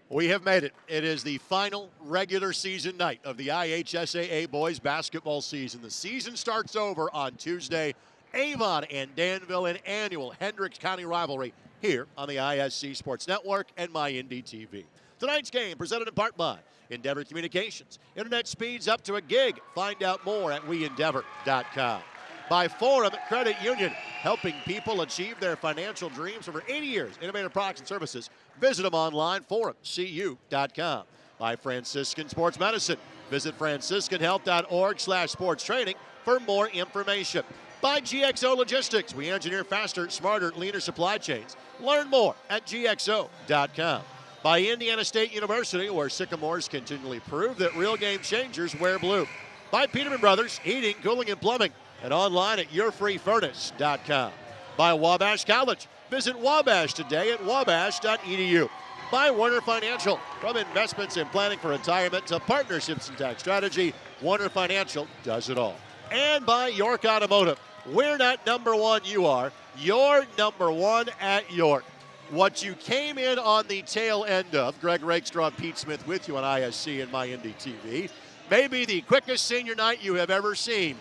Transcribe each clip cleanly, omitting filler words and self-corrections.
We have made it. It is the final regular season night of the IHSAA boys basketball season. The season starts over on Tuesday. Avon and Danville, an annual Hendricks County rivalry here on the ISC Sports Network and MyNDTV. Tonight's game presented in part by Endeavor Communications. Internet speeds up to a gig. Find out more at weendeavor.com. By Forum Credit Union, helping people achieve their financial dreams for over 80 years. Innovative products and services. Visit them online, forumcu.com. By Franciscan Sports Medicine. Visit franciscanhealth.org/sports training for more information. By GXO Logistics. We engineer faster, smarter, leaner supply chains. Learn more at gxo.com. By Indiana State University, where Sycamores continually prove that real game changers wear blue. By Peterman Brothers, heating, cooling, and plumbing. And online at yourfreefurnace.com. By Wabash College. Visit Wabash today at wabash.edu. By Warner Financial. From investments and planning for retirement to partnerships and tax strategy, Warner Financial does it all. And by York Automotive. We're not number one, you are. You're number one at York. What you came in on the tail end of, Greg Rakestraw and Pete Smith with you on ISC and MyNDTV, maybe the quickest senior night you have ever seen.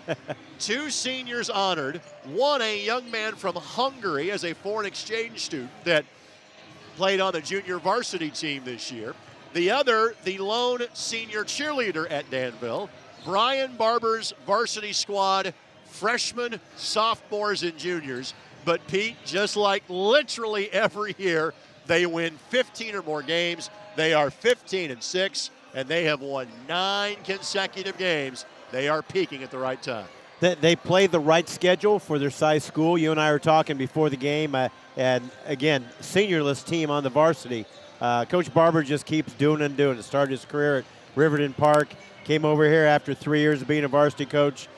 Two seniors honored. One, a young man from Hungary as a foreign exchange student that played on the junior varsity team this year. The other, the lone senior cheerleader at Danville. Brian Barber's varsity squad, freshmen, sophomores, and juniors. But Pete, just like literally every year, they win 15 or more games. They are 15-6. And they have won 9 consecutive games. They are peaking at the right time. They play the right schedule for their size school. You and I were talking before the game. And, again, seniorless team on the varsity. Coach Barber just keeps doing and doing it. Started his career at Riverton Park. Came over here after 3 years of being a varsity coach.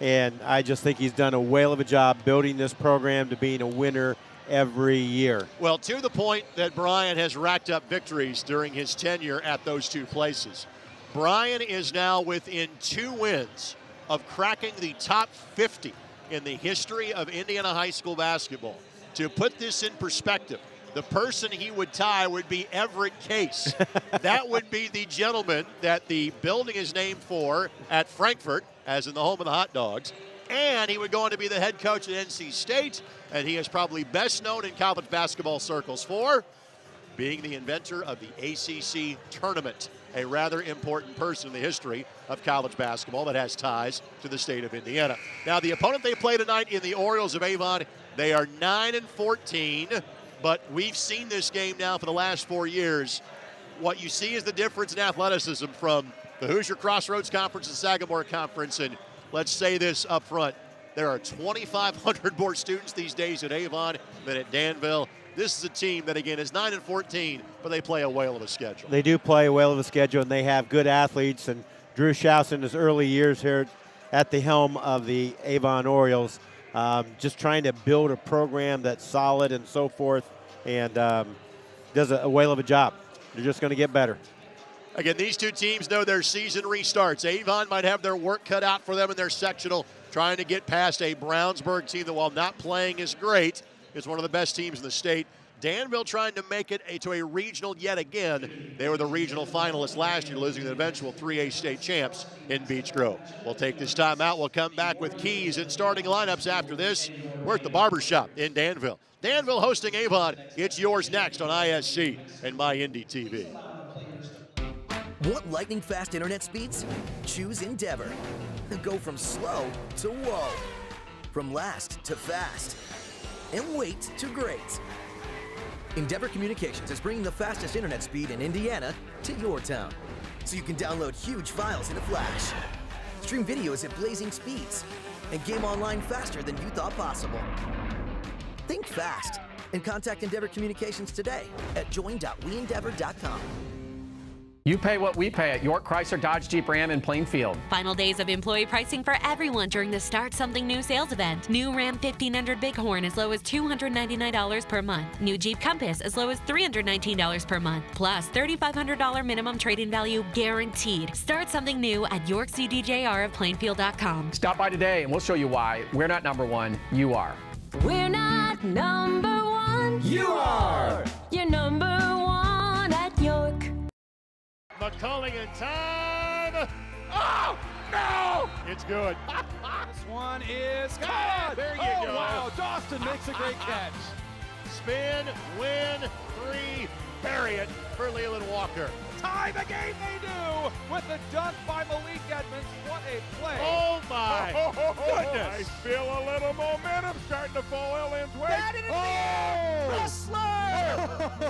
And I just think he's done a whale of a job building this program to being a winner every year. Well, to the point that Brian has racked up victories during his tenure at those two places. Brian is now within 2 wins of cracking the top 50 in the history of Indiana high school basketball. To put this in perspective, the person he would tie would be Everett Case. That would be the gentleman that the building is named for at Frankfurt, as in the home of the hot dogs. And he would go on to be the head coach at NC State, and he is probably best known in college basketball circles for being the inventor of the ACC tournament, a rather important person in the history of college basketball that has ties to the state of Indiana. Now, the opponent they play tonight in the Orioles of Avon, they are 9-14, but we've seen this game now for the last 4 years. What you see is the difference in athleticism from the Hoosier Crossroads Conference and Sagamore Conference, and let's say this up front. There are 2,500 more students these days at Avon than at Danville. This is a team that, again, is 9-14, but they play a whale of a schedule. They do play a whale of a schedule, and they have good athletes. And Drew Schaus in his early years here at the helm of the Avon Orioles, just trying to build a program that's solid and so forth, and does a whale of a job. They're just going to get better. Again, these two teams know their season restarts. Avon might have their work cut out for them in their sectional, trying to get past a Brownsburg team that, while not playing as great, is one of the best teams in the state. Danville trying to make it to a regional yet again. They were the regional finalists last year, losing the eventual 3A state champs in Beech Grove. We'll take this time out. We'll come back with keys and starting lineups after this. We're at the Barbershop in Danville. Danville hosting Avon. It's yours next on ISC and MyNDTV. Want lightning-fast internet speeds? Choose Endeavor. Go from slow to whoa. From last to fast. And wait to great. Endeavor Communications is bringing the fastest internet speed in Indiana to your town. So you can download huge files in a flash, stream videos at blazing speeds, and game online faster than you thought possible. Think fast and contact Endeavor Communications today at join.weendeavor.com. You pay what we pay at York Chrysler Dodge Jeep Ram in Plainfield. Final days of employee pricing for everyone during the Start Something New sales event. New Ram 1500 Bighorn as low as $299 per month. New Jeep Compass as low as $319 per month. Plus $3,500 minimum trade-in value guaranteed. Start something new at YorkCDJR of Plainfield.com. Stop by today and we'll show you why we're not number one, you are. We're not number one. You are. You're number one at York. Time. Oh, no! It's good. This one is caught. There you oh, go. Wow, Dawson makes a great catch. Spin, win, 3, bury it for Leland Walker. Tie the game they do with the dunk by Malik Edmonds. What a play. Oh my goodness. I feel a little momentum starting to fall Ellen's way. That is Rustler!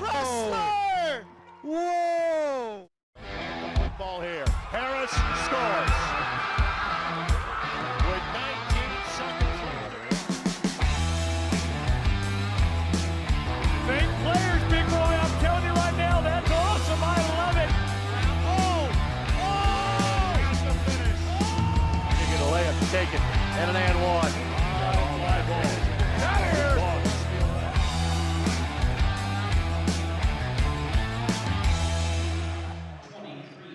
Rustler! Whoa! Football here. Harris scores. With 19 seconds left. Fake players, big boy. I'm telling you right now, that's awesome. I love it. That's the finish. You get a layup to take it. And an and one. Out here.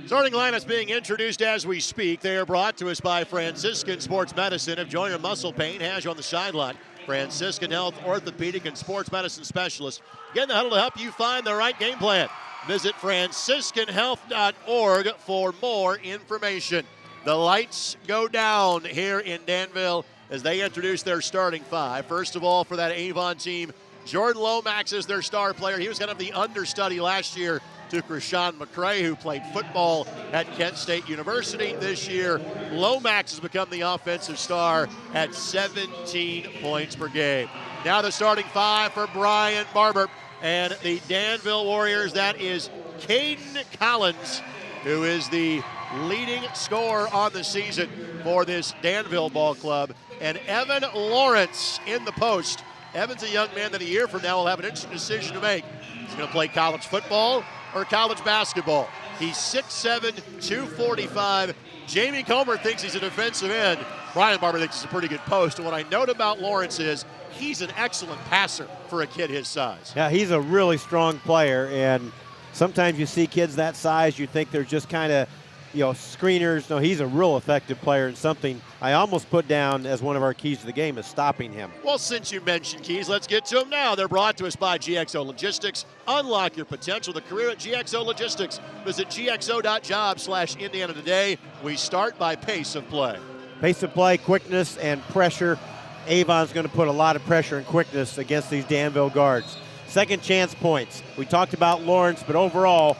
Starting lineups being introduced as we speak. They are brought to us by Franciscan Sports Medicine. If joint or muscle pain has you on the sideline, Franciscan Health Orthopedic and Sports Medicine Specialist. Get in the huddle to help you find the right game plan. Visit franciscanhealth.org for more information. The lights go down here in Danville as they introduce their starting five. First of all, for that Avon team, Jordan Lomax is their star player. He was kind of the understudy last year to Krishan McCray, who played football at Kent State University this year. Lomax has become the offensive star at 17 points per game. Now the starting five for Brian Barber and the Danville Warriors. That is Caden Collins, who is the leading scorer on the season for this Danville ball club, and Evan Lawrence in the post. Evan's a young man that a year from now will have an interesting decision to make. He's going to play college football or college basketball. He's 6'7", 245. Jamie Comer thinks he's a defensive end. Brian Barber thinks he's a pretty good post. And what I note about Lawrence is he's an excellent passer for a kid his size. Yeah, he's a really strong player, and sometimes you see kids that size, you think they're just kind of, screeners. No, he's a real effective player, and something I almost put down as one of our keys to the game is stopping him. Well, since you mentioned keys, let's get to them now. They're brought to us by GXO Logistics. Unlock your potential, the career at GXO Logistics. Visit gxo.job/Indiana today. We start by pace of play. Pace of play, quickness, and pressure. Avon's going to put a lot of pressure and quickness against these Danville guards. Second chance points. We talked about Lawrence, but overall,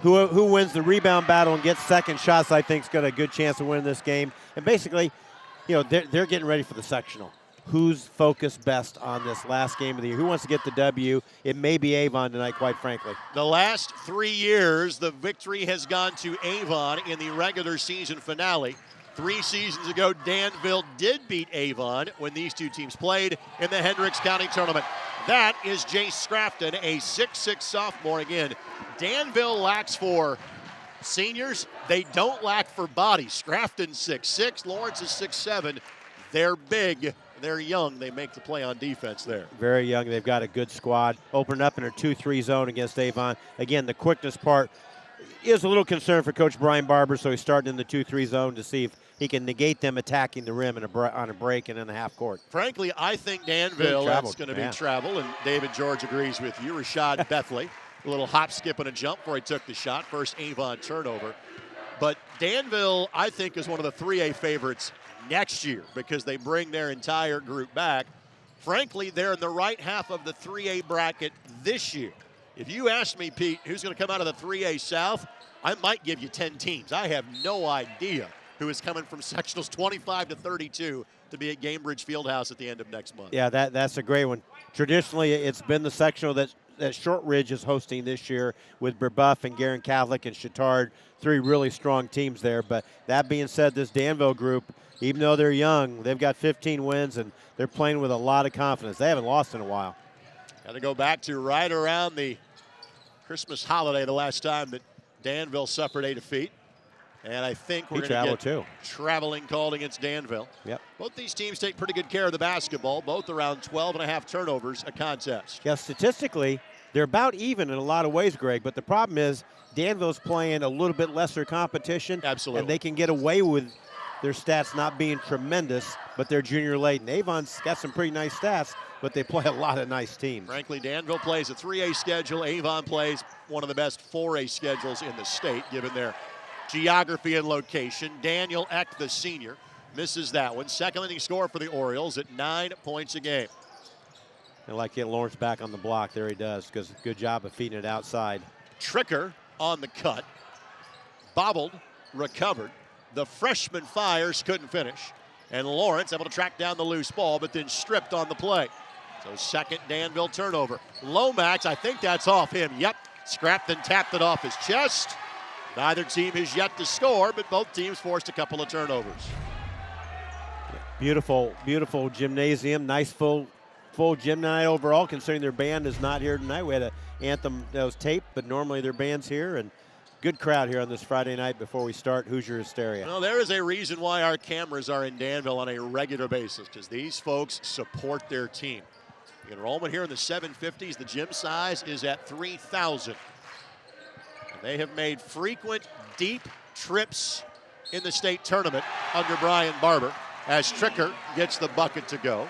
who wins the rebound battle and gets second shots, I think, has got a good chance of winning this game. And basically, they're getting ready for the sectional. Who's focused best on this last game of the year? Who wants to get the W? It may be Avon tonight, quite frankly. The last 3 years, the victory has gone to Avon in the regular season finale. 3 seasons ago, Danville did beat Avon when these two teams played in the Hendricks County Tournament. That is Jace Scrafton, a 6'6" sophomore. Again, Danville lacks for seniors. They don't lack for body. Scrafton's 6'6", Lawrence is 6'7". They're big. They're young. They make the play on defense there. Very young. They've got a good squad. Opening up in a 2-3 zone against Avon. Again, the quickness part is a little concern for Coach Brian Barber, so he's starting in the 2-3 zone to see if he can negate them attacking the rim on a break and in the half court. Frankly, I think Danville is going to be travel, and David George agrees with you. Rashad Bethley, a little hop, skip, and a jump before he took the shot. First Avon turnover. But Danville, I think, is one of the 3A favorites next year because they bring their entire group back. Frankly, they're in the right half of the 3A bracket this year. If you asked me, Pete, who's going to come out of the 3A South, I might give you 10 teams. I have no idea who is coming from sectionals 25 to 32 to be at Gamebridge Fieldhouse at the end of next month. Yeah, that's a great one. Traditionally, it's been the sectional that Shortridge is hosting this year with Brebeuf and Garin Catholic and Chittard, 3 really strong teams there. But that being said, this Danville group, even though they're young, they've got 15 wins, and they're playing with a lot of confidence. They haven't lost in a while. Got to go back to right around the Christmas holiday, the last time that Danville suffered a defeat. And I think we're going to get traveling called against Danville. Yep. Both these teams take pretty good care of the basketball, both around 12.5 turnovers a contest. Yeah, statistically, they're about even in a lot of ways, Greg, but the problem is Danville's playing a little bit lesser competition. Absolutely. And they can get away with their stats not being tremendous, but they're junior laden. Avon's got some pretty nice stats, but they play a lot of nice teams. Frankly, Danville plays a 3A schedule. Avon plays one of the best 4A schedules in the state, given their geography and location. Daniel Eck, the senior, misses that one. Second leading scorer for the Orioles at 9 points a game. I like getting Lawrence back on the block. There he does, because good job of feeding it outside. Tricker on the cut. Bobbled, recovered. The freshman fires, couldn't finish. And Lawrence able to track down the loose ball, but then stripped on the play. So second Danville turnover. Lomax, I think that's off him. Yep, scrapped and tapped it off his chest. Neither team has yet to score, but both teams forced a couple of turnovers. Beautiful, beautiful gymnasium. Nice full gym night overall, considering their band is not here tonight. We had an anthem that was taped, but normally their band's here. And good crowd here on this Friday night before we start Hoosier Hysteria. Well, there is a reason why our cameras are in Danville on a regular basis, because these folks support their team. The enrollment here in the 750s, the gym size is at 3,000. They have made frequent, deep trips in the state tournament under Brian Barber as Tricker gets the bucket to go.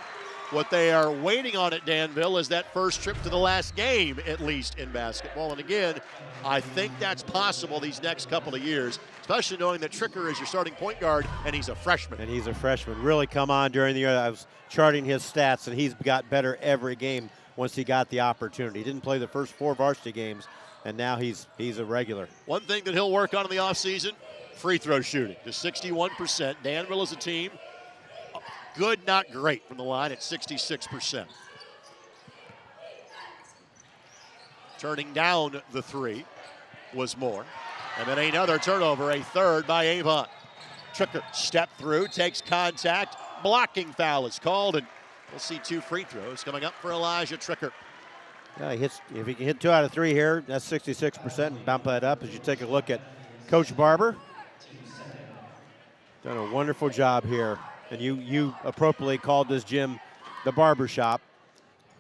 What they are waiting on at Danville is that first trip to the last game, at least in basketball. And again, I think that's possible these next couple of years, especially knowing that Tricker is your starting point guard and he's a freshman. And he's a freshman. Really come on during the year. I was charting his stats, and he's got better every game once he got the opportunity. He didn't play the first 4 varsity games, and now he's a regular. One thing that he'll work on in the offseason, free throw shooting to 61%. Danville is a team good, not great from the line at 66%. Turning down the 3 was Moore. And then another turnover, a third by Avon. Tricker stepped through, takes contact. Blocking foul is called, and we'll see 2 free throws coming up for Elijah Tricker. Yeah, if he can hit 2 out of 3 here, that's 66%, and bump that up as you take a look at Coach Barber. Done a wonderful job here. And you appropriately called this gym the Barber Shop.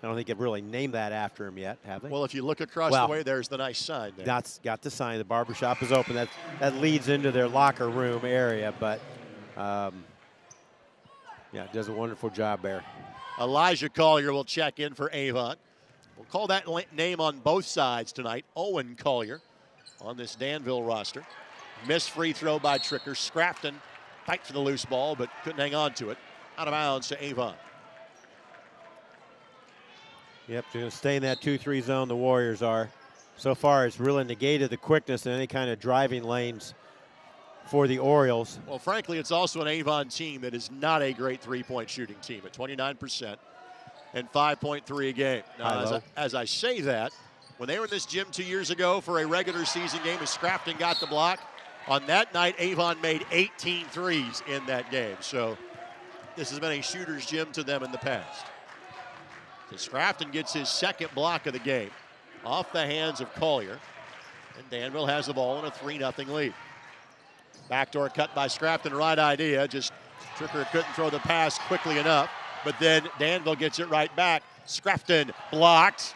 I don't think they've really named that after him yet, have they? Well, if you look across the way, there's the nice sign there. That's got the sign. The Barber Shop is open. That leads into their locker room area, but yeah, does a wonderful job there. Elijah Collier will check in for Avon. We'll call that name on both sides tonight. Owen Collier on this Danville roster. Missed free throw by Tricker. Scrafton fight for the loose ball, but couldn't hang on to it. Out of bounds to Avon. Yep, they're going to stay in that 2-3 zone, the Warriors are. So far, it's really negated the quickness in any kind of driving lanes for the Orioles. Well, frankly, it's also an Avon team that is not a great three-point shooting team at 29% and 5.3 a game. Now, as I say that, when they were in this gym 2 years ago for a regular season game, as Scrafton got the block, on that night, Avon made 18 threes in that game. So this has been a shooter's gym to them in the past. So Scrafton gets his second block of the game off the hands of Collier. And Danville has the ball in a 3-0 lead. Backdoor cut by Scrafton, right idea. Just Tricker couldn't throw the pass quickly enough. But then Danville gets it right back. Scrafton blocked.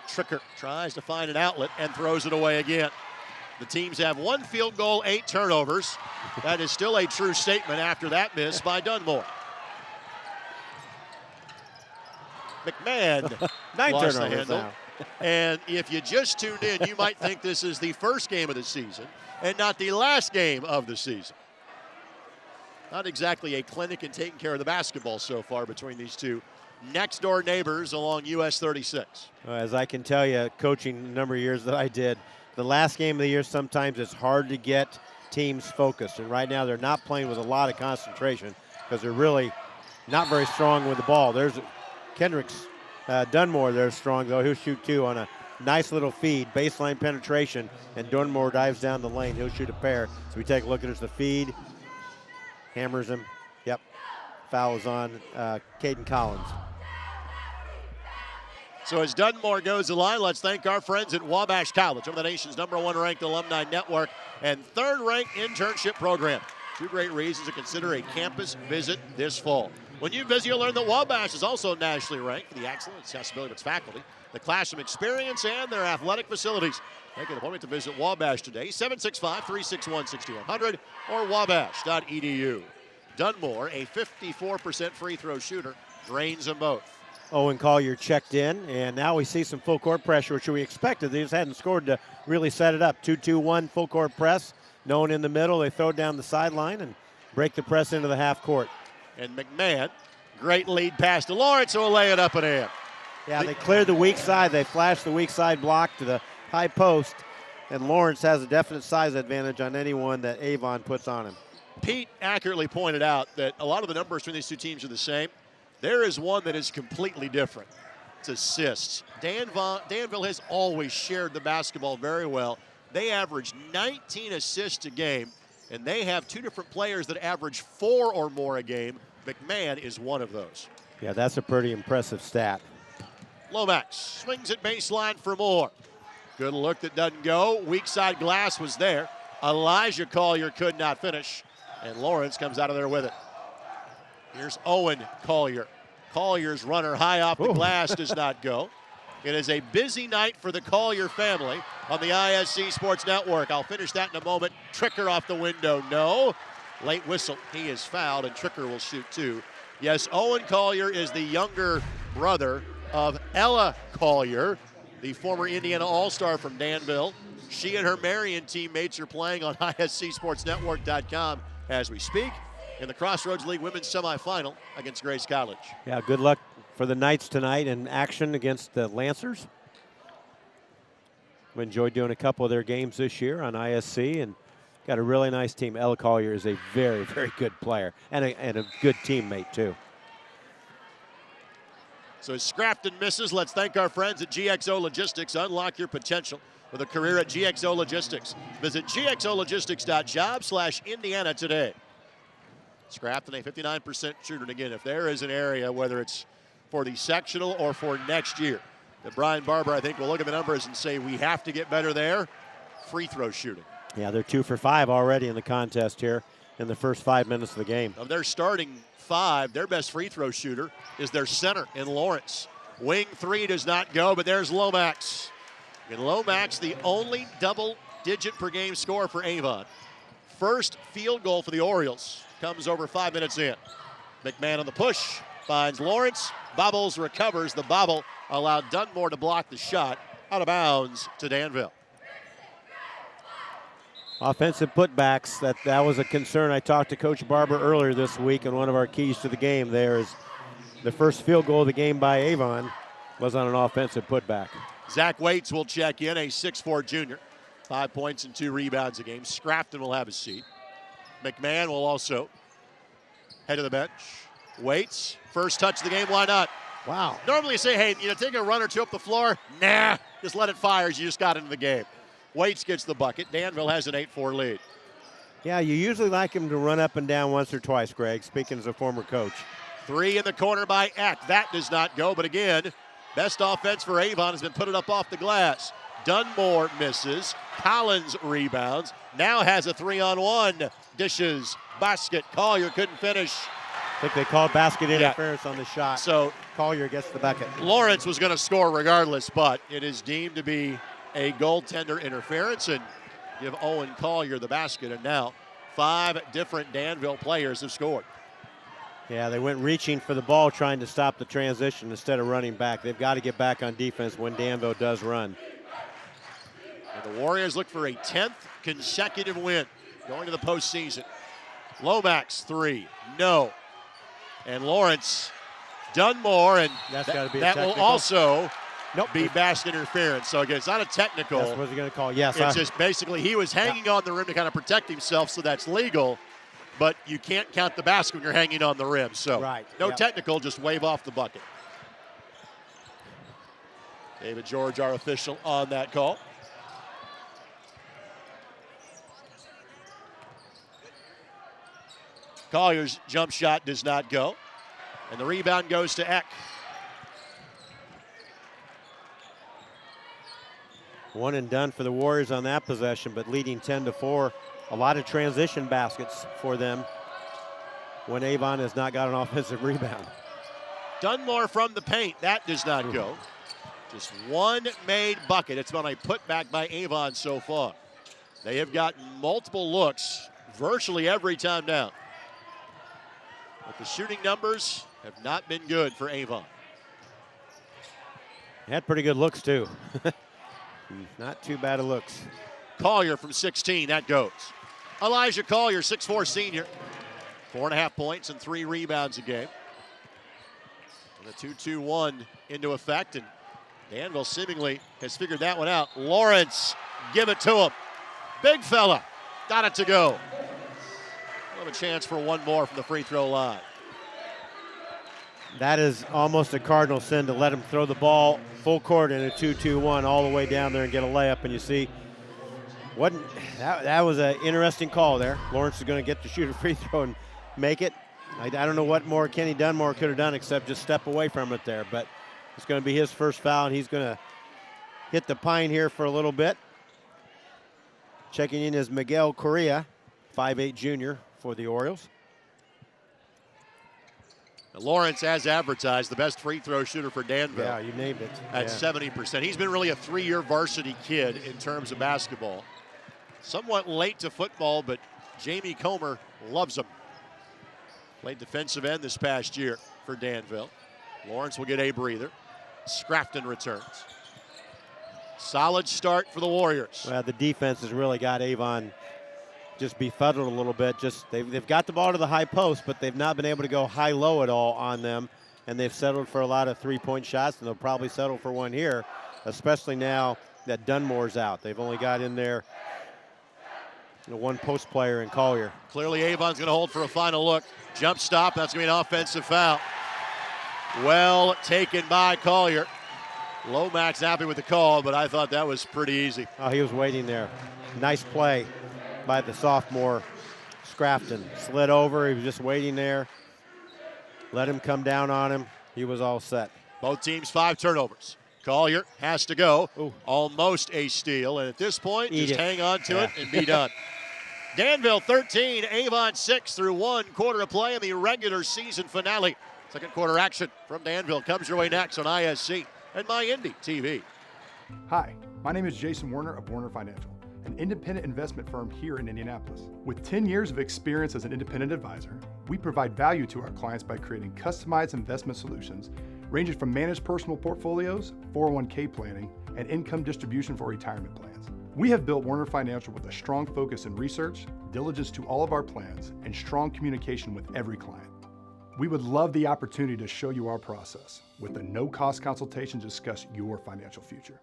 Tricker tries to find an outlet and throws it away again. The teams have 1 field goal, 8 turnovers. That is still a true statement after that miss by Dunmore. McMahon 9 lost the turnovers handle. now. And if you just tuned in, you might think this is the first game of the season and not the last game of the season. Not exactly a clinic in taking care of the basketball so far between these two next door neighbors along US 36. As I can tell you, coaching a number of years that I did, the last game of the year, sometimes it's hard to get teams focused. And right now they're not playing with a lot of concentration because they're really not very strong with the ball. There's Kendricks, Dunmore, they're strong, though. He'll shoot 2 on a nice little feed, baseline penetration, and Dunmore dives down the lane. He'll shoot a pair. So we take a look at the feed. Hammers him. Yep. Foul is on Caden Collins. So as Dunmore goes the line, let's thank our friends at Wabash College, one of the nation's #1 ranked alumni network and 3rd ranked internship program. 2 great reasons to consider a campus visit this fall. When you visit, you'll learn that Wabash is also nationally ranked for the excellent accessibility of its faculty, the classroom experience, and their athletic facilities. Make an appointment to visit Wabash today, 765-361-6100 or wabash.edu. Dunmore, a 54% free throw shooter, drains them both. Owen Collier checked in, and now we see some full court pressure, which we expected. They just hadn't scored to really set it up. 2-2-1 full court press. No one in the middle. They throw it down the sideline and break the press into the half court. And McMahon, great lead pass to Lawrence, who will lay it up and in. Yeah, they cleared the weak side. They flashed the weak side block to the high post, and Lawrence has a definite size advantage on anyone that Avon puts on him. Pete accurately pointed out that a lot of the numbers between these two teams are the same. There is one that is completely different. It's assists. Danville has always shared the basketball very well. They average 19 assists a game, and they have two different players that average 4 or more a game. McMahon is one of those. Yeah, that's a pretty impressive stat. Lomax swings at baseline for more. Good look that doesn't go. Weak side glass was there. Elijah Collier could not finish, and Lawrence comes out of there with it. Here's Owen Collier. Collier's runner high off the glass does not go. It is a busy night for the Collier family on the ISC Sports Network. I'll finish that in a moment. Tricker off the window, no. Late whistle, he is fouled, and Tricker will shoot two. Yes, Owen Collier is the younger brother of Ella Collier, the former Indiana All-Star from Danville. She and her Marion teammates are playing on ISCSportsNetwork.com as we speak in the Crossroads League Women's Semifinal against Grace College. Yeah, good luck for the Knights tonight in action against the Lancers. We enjoyed doing a couple of their games this year on ISC and got a really nice team. Ella Collier is a very, very good player and a good teammate too. So as Scrafton misses, let's thank our friends at GXO Logistics. Unlock your potential with a career at GXO Logistics. Visit gxologistics.job/Indiana today. Scrafton, a 59% shooter. And again, if there is an area, whether it's for the sectional or for next year, that Brian Barber, I think, will look at the numbers and say we have to get better there, free throw shooting. Yeah, they're 2 for 5 already in the contest here in the first 5 minutes of the game. Of their starting 5, their best free throw shooter is their center in Lawrence. Wing 3 does not go, but there's Lomax. And Lomax, the only double-digit per game scorer for Avon. First field goal for the Orioles comes over 5 minutes in. McMahon on the push, finds Lawrence, bobbles, recovers. The bobble allowed Dunmore to block the shot out of bounds to Danville. Offensive putbacks, that was a concern. I talked to Coach Barber earlier this week, and one of our keys to the game there is the first field goal of the game by Avon was on an offensive putback. Zach Waits will check in, a 6'4 junior. 5 points and 2 rebounds a game. Scrafton will have a seat. McMahon will also head to the bench. Waits, first touch of the game, why not? Wow. Normally you say, hey, take a run or two up the floor. Nah, just let it fire as you just got into the game. Waits gets the bucket. Danville has an 8-4 lead. Yeah, you usually like him to run up and down once or twice, Greg, speaking as a former coach. 3 in the corner by Eck. That does not go, but again, best offense for Avon has been put it up off the glass. Dunmore misses. Collins rebounds. Now has a 3-on-1. Dishes. Basket. Collier couldn't finish. I think they called basket interference on the shot. So Collier gets the bucket. Lawrence was going to score regardless, but it is deemed to be a goaltender interference and give Owen Collier the basket. And now 5 different Danville players have scored. Yeah, they went reaching for the ball trying to stop the transition instead of running back. They've got to get back on defense when Danville does run. And the Warriors look for a 10th consecutive win going to the postseason. Lomax 3, no. And Lawrence, Dunmore, and That's gotta be a that will technical. also be basket interference. So again, it's not a technical. That's what they're going to call. Yes. It's just basically he was hanging on the rim to kind of protect himself, so that's legal. But you can't count the basket when you're hanging on the rim. So no technical, just wave off the bucket. David George, our official, on that call. Collier's jump shot does not go. And the rebound goes to Eck. One and done for the Warriors on that possession, but leading 10-4. A lot of transition baskets for them when Avon has not got an offensive rebound. Dunmore from the paint. That does not go. Just one made bucket. It's been a putback by Avon so far. They have gotten multiple looks virtually every time down. But the shooting numbers have not been good for Avon. Had pretty good looks, too. Not too bad of looks. Collier from 16, that goes. Elijah Collier, 6'4" senior. 4.5 points and 3 rebounds a game. And the 2-2-1 into effect, and Danville seemingly has figured that one out. Lawrence, give it to him. Big fella, got it to go. We'll have a chance for one more from the free throw line. That is almost a cardinal sin to let him throw the ball full court in a 2-2-1 all the way down there and get a layup. And you see, that was an interesting call there. Lawrence is going to get to shoot a free throw and make it. I don't know what more Kenny Dunmore could have done except just step away from it there. But it's going to be his first foul, and he's going to hit the pine here for a little bit. Checking in is Miguel Correa, 5'8" junior for the Orioles. Lawrence, as advertised, the best free throw shooter for Danville. Yeah, you named it. At 70%. He's been really a 3-year varsity kid in terms of basketball. Somewhat late to football, but Jamie Comer loves him. Played defensive end this past year for Danville. Lawrence will get a breather. Scrafton returns. Solid start for the Warriors. Well, the defense has really got Avon just befuddled a little bit. Just they've got the ball to the high post, but they've not been able to go high-low at all on them, and they've settled for a lot of three-point shots, and they'll probably settle for one here, especially now that Dunmore's out. They've only got in there one post player in Collier. Clearly Avon's going to hold for a final look. Jump stop, that's going to be an offensive foul. Well taken by Collier. Lomax happy with the call, but I thought that was pretty easy. Oh, he was waiting there. Nice play by the sophomore Scrafton. Slid over, he was just waiting there. Let him come down on him. He was all set. Both teams 5 turnovers. Collier has to go. Ooh. Almost a steal, and at this point, Eat just it. hang on to it and be done. Danville 13, Avon 6 through 1 quarter of play in the regular season finale. Second quarter action from Danville comes your way next on ISC and MyIndy TV. Hi, my name is Jason Werner of Werner Financial, an independent investment firm here in Indianapolis. With 10 years of experience as an independent advisor, we provide value to our clients by creating customized investment solutions ranging from managed personal portfolios, 401k planning, and income distribution for retirement plans. We have built Werner Financial with a strong focus in research, diligence to all of our plans, and strong communication with every client. We would love the opportunity to show you our process with a no-cost consultation to discuss your financial future.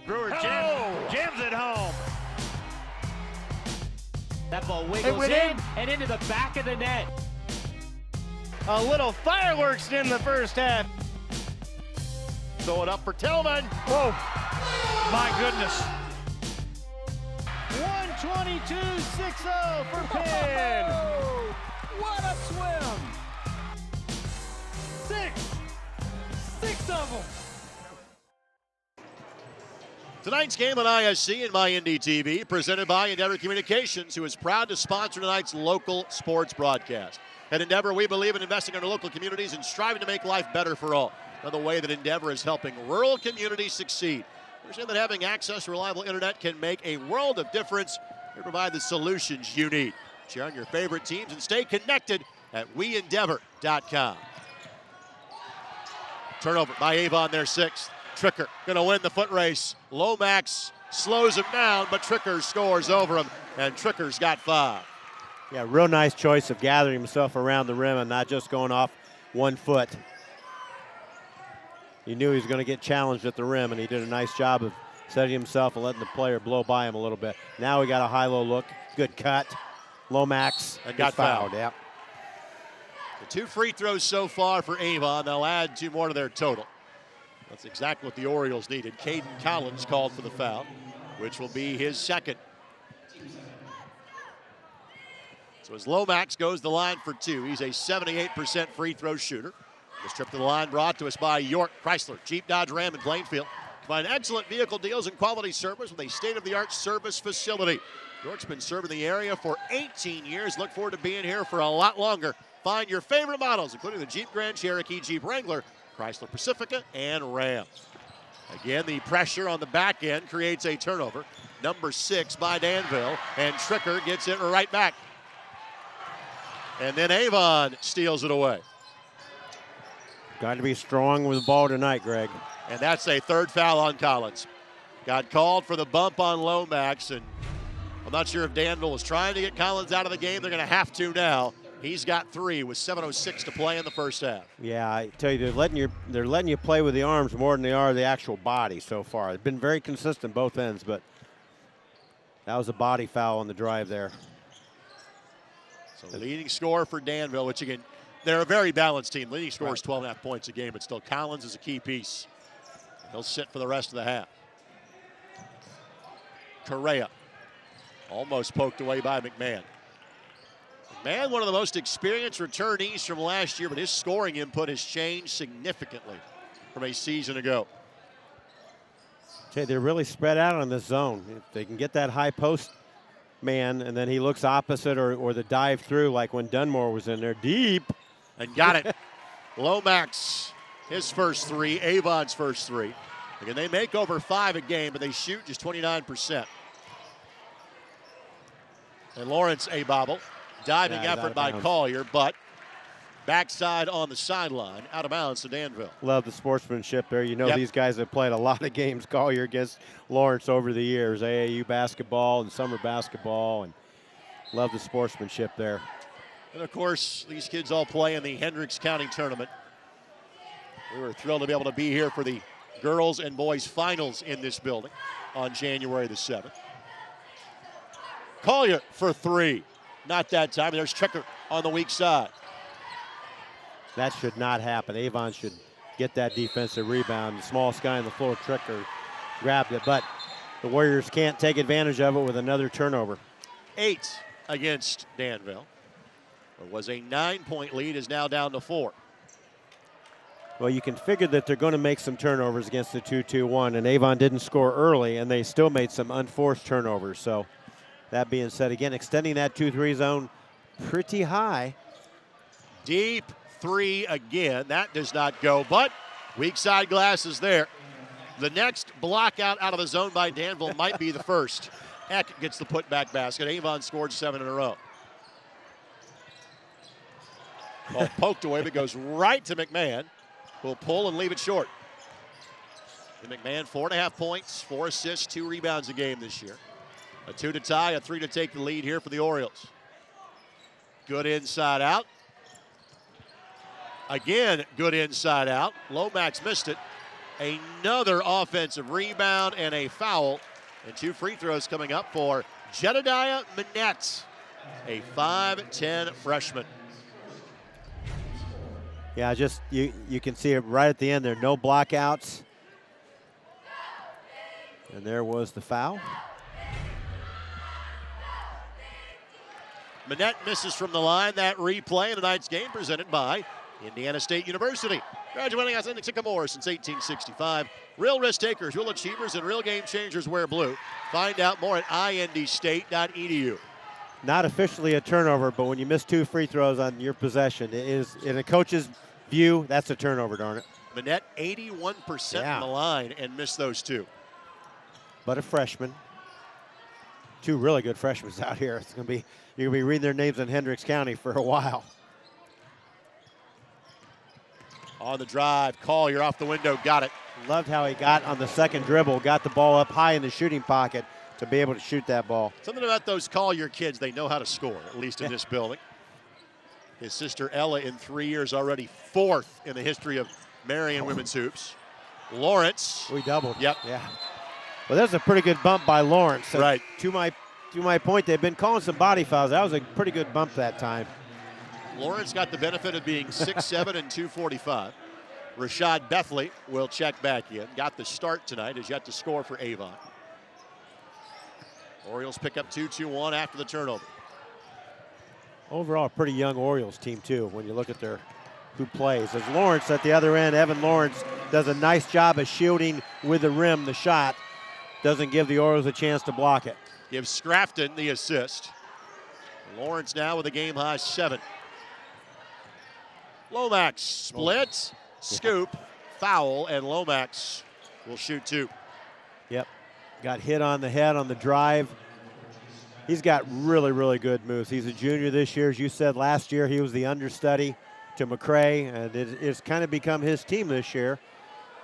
Brewer jams it home. That ball wiggles in and into the back of the net. A little fireworks in the first half. Throw it up for Tillman. Whoa, my goodness. 122-6-0 for Penn. What a swim. Six of them. Tonight's game on ISC and MyIndy TV, presented by Endeavor Communications, who is proud to sponsor tonight's local sports broadcast. At Endeavor, we believe in investing in our local communities and striving to make life better for all. Another way that Endeavor is helping rural communities succeed. Understand that having access to reliable internet can make a world of difference. We provide the solutions you need. Share on your favorite teams and stay connected at weendeavor.com. Turnover by Avon, their 6th. Tricker going to win the foot race. Lomax slows him down, but Tricker scores over him, and Tricker's got 5. Yeah, real nice choice of gathering himself around the rim and not just going off 1 foot. He knew he was going to get challenged at the rim, and he did a nice job of setting himself and letting the player blow by him a little bit. Now we got a high-low look. Good cut. Lomax and got fouled. Yeah. The 2 free throws so far for Avon. They'll add 2 more to their total. That's exactly what the Orioles needed. Caden Collins called for the foul, which will be his 2nd. So as Lomax goes the line for 2, he's a 78% free throw shooter. This trip to the line brought to us by York Chrysler, Jeep, Dodge, Ram, and Plainfield. Find excellent vehicle deals and quality service with a state-of-the-art service facility. York's been serving the area for 18 years. Look forward to being here for a lot longer. Find your favorite models, including the Jeep Grand Cherokee, Jeep Wrangler, Chrysler Pacifica, and Ram. Again, the pressure on the back end creates a turnover. Number 6 by Danville, and Tricker gets it right back. And then Avon steals it away. Got to be strong with the ball tonight, Greg. And that's a third foul on Collins. Got called for the bump on Lomax, and I'm not sure if Danville was trying to get Collins out of the game. They're going to have to now. He's got 3 with 7:06 to play in the first half. Yeah, I tell you, they're letting you play with the arms more than they are the actual body so far. They've been very consistent both ends, but that was a body foul on the drive there. So leading scorer for Danville, which again, they're a very balanced team. Leading scorer is 12.5 points a game, but still Collins is a key piece. He'll sit for the rest of the half. Correa almost poked away by McMahon. McMahon, one of the most experienced returnees from last year, but his scoring input has changed significantly from a season ago. Okay, they're really spread out on this zone. If they can get that high post man, and then he looks opposite or the dive through like when Dunmore was in there deep. And got it. Lomax, his first 3, Avon's first 3. Again, they make over 5 a game, but they shoot just 29%. And Lawrence, a bobble. Diving effort by Collier, but backside on the sideline, out of bounds to Danville. Love the sportsmanship there. You know, these guys have played a lot of games, Collier against Lawrence over the years, AAU basketball and summer basketball, and love the sportsmanship there. And of course, these kids all play in the Hendricks County tournament. We were thrilled to be able to be here for the girls and boys finals in this building on January the 7th. Collier for 3. Not that time. There's Tricker on the weak side. That should not happen. Avon should get that defensive rebound. The smallest guy on the floor, Tricker, grabbed it, but the Warriors can't take advantage of it with another turnover. 8 against Danville. It was a 9-point lead, is now down to 4. Well, you can figure that they're going to make some turnovers against the 2-2-1, and Avon didn't score early, and they still made some unforced turnovers. So that being said, again, extending that 2-3 zone pretty high. Deep 3 again. That does not go, but weak side glass is there. The next block out of the zone by Danville might be the first. Eck gets the putback basket. Avon scored 7 in a row. Ball poked away, but goes right to McMahon. Will pull and leave it short. And McMahon, 4.5 points, 4 assists, 2 rebounds a game this year. A 2 to tie, a 3 to take the lead here for the Orioles. Good inside out. Again, good inside out. Lomax missed it. Another offensive rebound and a foul. And 2 free throws coming up for Jedediah Manette, a 5'10" freshman. Yeah, just you can see it right at the end there. No blockouts. And there was the foul. Manette misses from the line. That replay in tonight's game presented by Indiana State University. Graduating as Nick Sycamore since 1865. Real risk takers, real achievers, and real game changers wear blue. Find out more at indstate.edu. Not officially a turnover, but when you miss 2 free throws on your possession, it is, in a coach's view, that's a turnover, darn it. Manette 81% from the line and missed those 2. But a freshman. 2 really good freshmen out here. It's going to be, you're going to be reading their names in Hendricks County for a while. On the drive, Collier off the window, got it. Loved how he got on the second dribble, got the ball up high in the shooting pocket to be able to shoot that ball. Something about those Collier kids, they know how to score, at least in this building. His sister Ella in 3 years already 4th in the history of Marion women's hoops. Lawrence. We doubled. Yep. Yeah. Well, that's a pretty good bump by Lawrence. Right. To my point, they've been calling some body fouls. That was a pretty good bump that time. Lawrence got the benefit of being 6'7" and 245. Rashad Bethley will check back in. Got the start tonight, has yet to score for Avon. Orioles pick up 2-2-1 after the turnover. Overall, a pretty young Orioles team, too, when you look at who plays. As Lawrence at the other end, Evan Lawrence does a nice job of shielding with the rim, the shot. Doesn't give the Orioles a chance to block it. Gives Scrafton the assist. Lawrence now with a game-high 7. Lomax splits, scoop, foul, and Lomax will shoot 2. Yep. Got hit on the head on the drive. He's got really, really good moves. He's a junior this year. As you said, last year he was the understudy. to McCray, and it's kind of become his team this year.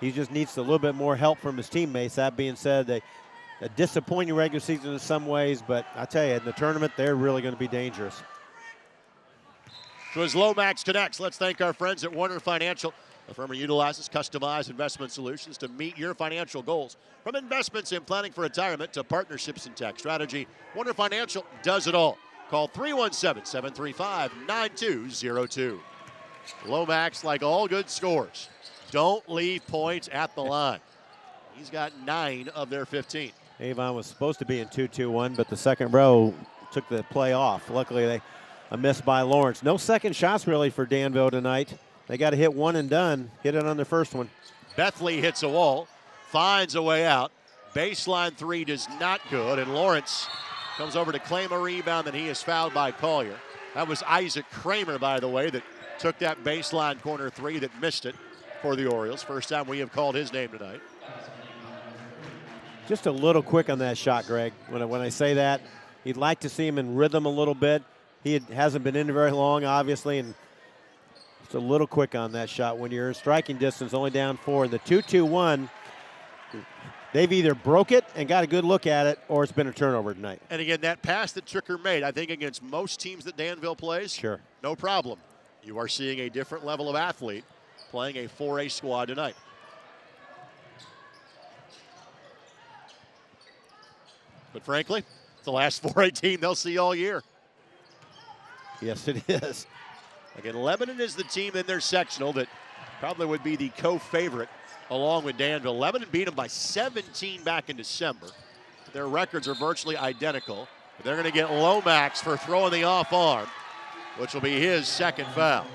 He just needs a little bit more help from his teammates. That being said, a disappointing regular season in some ways, but I tell you, in the tournament, they're really going to be dangerous. So as Lomax connects, let's thank our friends at Warner Financial. The firm utilizes customized investment solutions to meet your financial goals. From investments in planning for retirement to partnerships and tax strategy, Warner Financial does it all. Call 317-735-9202. Lomax, like all good scores, don't leave points at the line. He's got 9 of their 15. Avon was supposed to be in 2-2-1, but the second row took the play off. Luckily, a miss by Lawrence. No second shots really for Danville tonight. They got to hit one and done. Hit it on their first one. Bethley hits a wall, finds a way out. Baseline 3 does not good, and Lawrence comes over to claim a rebound, and he is fouled by Collier. That was Isaac Kramer, by the way, that took that baseline corner 3 that missed it for the Orioles. First time we have called his name tonight. Just a little quick on that shot, Greg. When I say that, you'd like to see him in rhythm a little bit. He hasn't been in very long, obviously, and it's a little quick on that shot. When you're in striking distance, only down 4. In the 2-2-1, they've either broke it and got a good look at it, or it's been a turnover tonight. And again, that pass that Tricker made, I think against most teams that Danville plays, sure, no problem. You are seeing a different level of athlete playing a 4A squad tonight. But frankly, it's the last 4A team they'll see all year. Yes, it is. Again, Lebanon is the team in their sectional that probably would be the co-favorite along with Danville. Lebanon beat them by 17 back in December. Their records are virtually identical. They're going to get Lomax for throwing the off arm, which will be his second foul.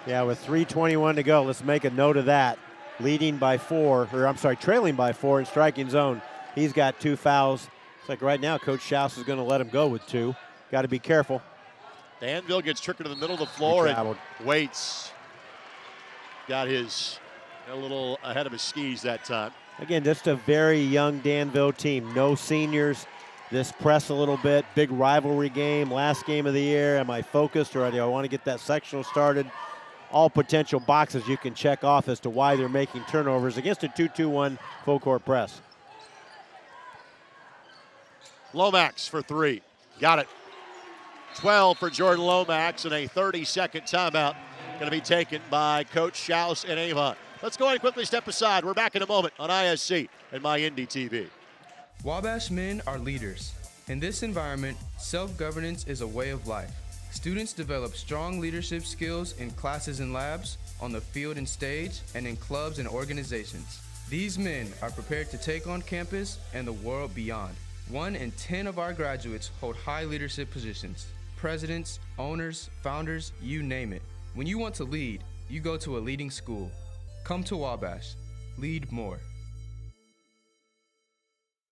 Yeah, with 3:21 to go, let's make a note of that. Trailing by 4 in striking zone. He's got 2 fouls. It's like right now, Coach Schaus is going to let him go with 2. Got to be careful. Danville gets Tricker to the middle of the floor and waits. Got his a little ahead of his skis that time. Again, just a very young Danville team. No seniors. This press a little bit. Big rivalry game. Last game of the year. Am I focused, or do I want to get that sectional started? All potential boxes you can check off as to why they're making turnovers against a 2-2-1 full court press. Lomax for 3. Got it. 12 for Jordan Lomax, and a 30-second timeout going to be taken by Coach Schaus and Avon. Let's go ahead and quickly step aside. We're back in a moment on ISC and MyIndy TV. Wabash men are leaders. In this environment, self-governance is a way of life. Students develop strong leadership skills in classes and labs, on the field and stage, and in clubs and organizations. These men are prepared to take on campus and the world beyond. 1 in 10 of our graduates hold high leadership positions. Presidents, owners, founders, you name it. When you want to lead, you go to a leading school. Come to Wabash. Lead more.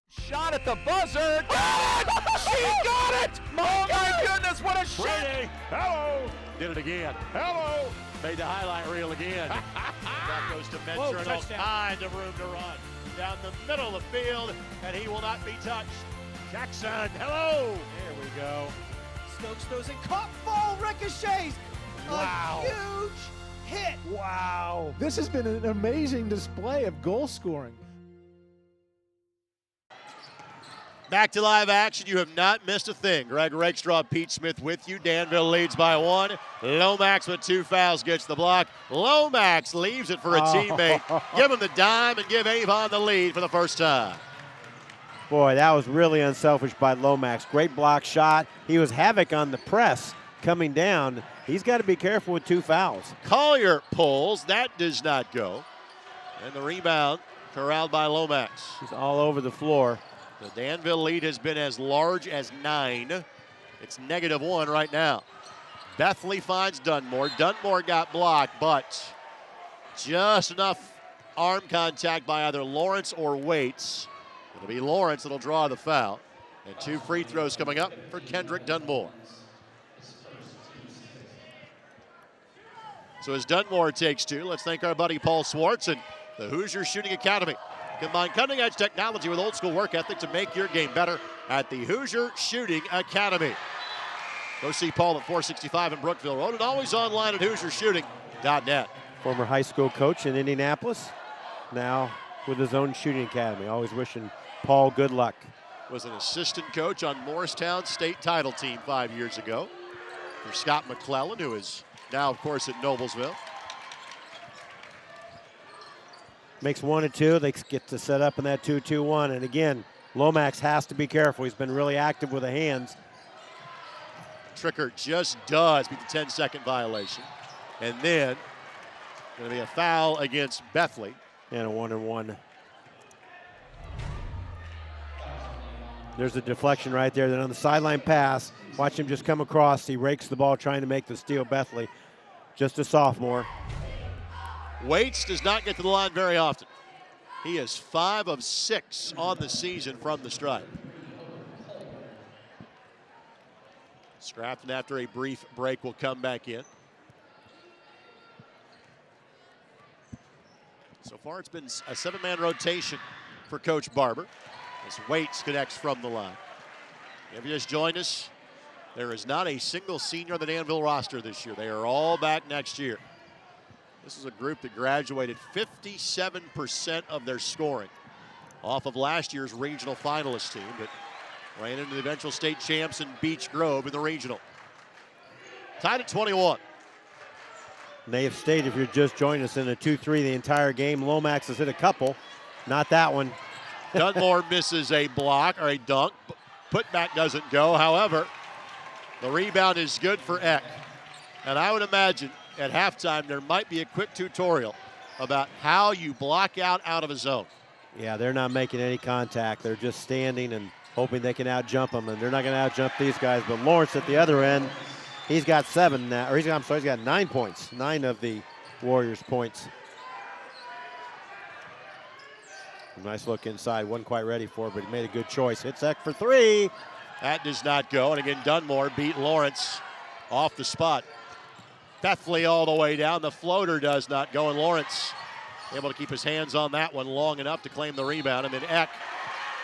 Shot at the buzzer. Got it! She got it! Oh my goodness, what a shot! Brady, hello! Did it again. Hello! Made the highlight reel again. That goes to Mentor and all kinds of room to run. Down the middle of the field, and he will not be touched. Jackson, hello! There we go. Stokes throws it, caught, fall, ricochets. Wow. A huge hit. Wow. This has been an amazing display of goal scoring. Back to live action. You have not missed a thing. Greg Rakestraw, Pete Smith with you. Danville leads by 1. Lomax with 2 fouls gets the block. Lomax leaves it for a teammate. Give him the dime and give Avon the lead for the first time. Boy, that was really unselfish by Lomax. Great block shot. He was havoc on the press coming down. He's got to be careful with 2 fouls. Collier pulls. That does not go. And the rebound corralled by Lomax. He's all over the floor. The Danville lead has been as large as 9. It's -1 right now. Bethley finds Dunmore. Dunmore got blocked, but just enough arm contact by either Lawrence or Waits. It'll be Lawrence that'll draw the foul. And 2 free throws coming up for Kendrick Dunmore. So as Dunmore takes 2, let's thank our buddy Paul Swartz and the Hoosier Shooting Academy. Combine cutting-edge technology with old-school work ethic to make your game better at the Hoosier Shooting Academy. Go see Paul at 465 in Brookville Road and always online at HoosierShooting.net. Former high school coach in Indianapolis, now with his own shooting academy. Always wishing Paul good luck. Was an assistant coach on Morristown State title team 5 years ago for Scott McClellan, who is now, of course, at Noblesville. Makes 1 and 2. They get to set up in that 2-2-1. And again, Lomax has to be careful. He's been really active with the hands. Tricker just does beat the 10-second violation. And then going to be a foul against Bethley. And a 1-and-1. There's a deflection right there. Then on the sideline pass, watch him just come across. He rakes the ball trying to make the steal. Bethley, just a sophomore. Waits does not get to the line very often. He is 5 of 6 on the season from the stripe. Scrafton, after a brief break, will come back in. So far, it's been a 7-man rotation for Coach Barber as Waits connects from the line. If you just joined us, there is not a single senior on the Danville roster this year. They are all back next year. This is a group that graduated 57% of their scoring off of last year's regional finalist team that ran into the eventual state champs in Beech Grove in the regional. Tied at 21. Native State, if you're just joining us, in a 2-3 the entire game. Lomax has hit a couple, not that one. Dunmore misses a block or a dunk. Putback doesn't go. However, the rebound is good for Eck. And I would imagine at halftime there might be a quick tutorial about how you block out of a zone. Yeah, they're not making any contact. They're just standing and hoping they can out-jump them, and they're not going to out-jump these guys. But Lawrence at the other end, he's got 7 now, or he's got 9 points, 9 of the Warriors' points. Nice look inside, wasn't quite ready for it, but he made a good choice. Hits Eck for 3. That does not go, and again, Dunmore beat Lawrence off the spot. Bethley all the way down, the floater does not go, and Lawrence able to keep his hands on that one long enough to claim the rebound, and then Eck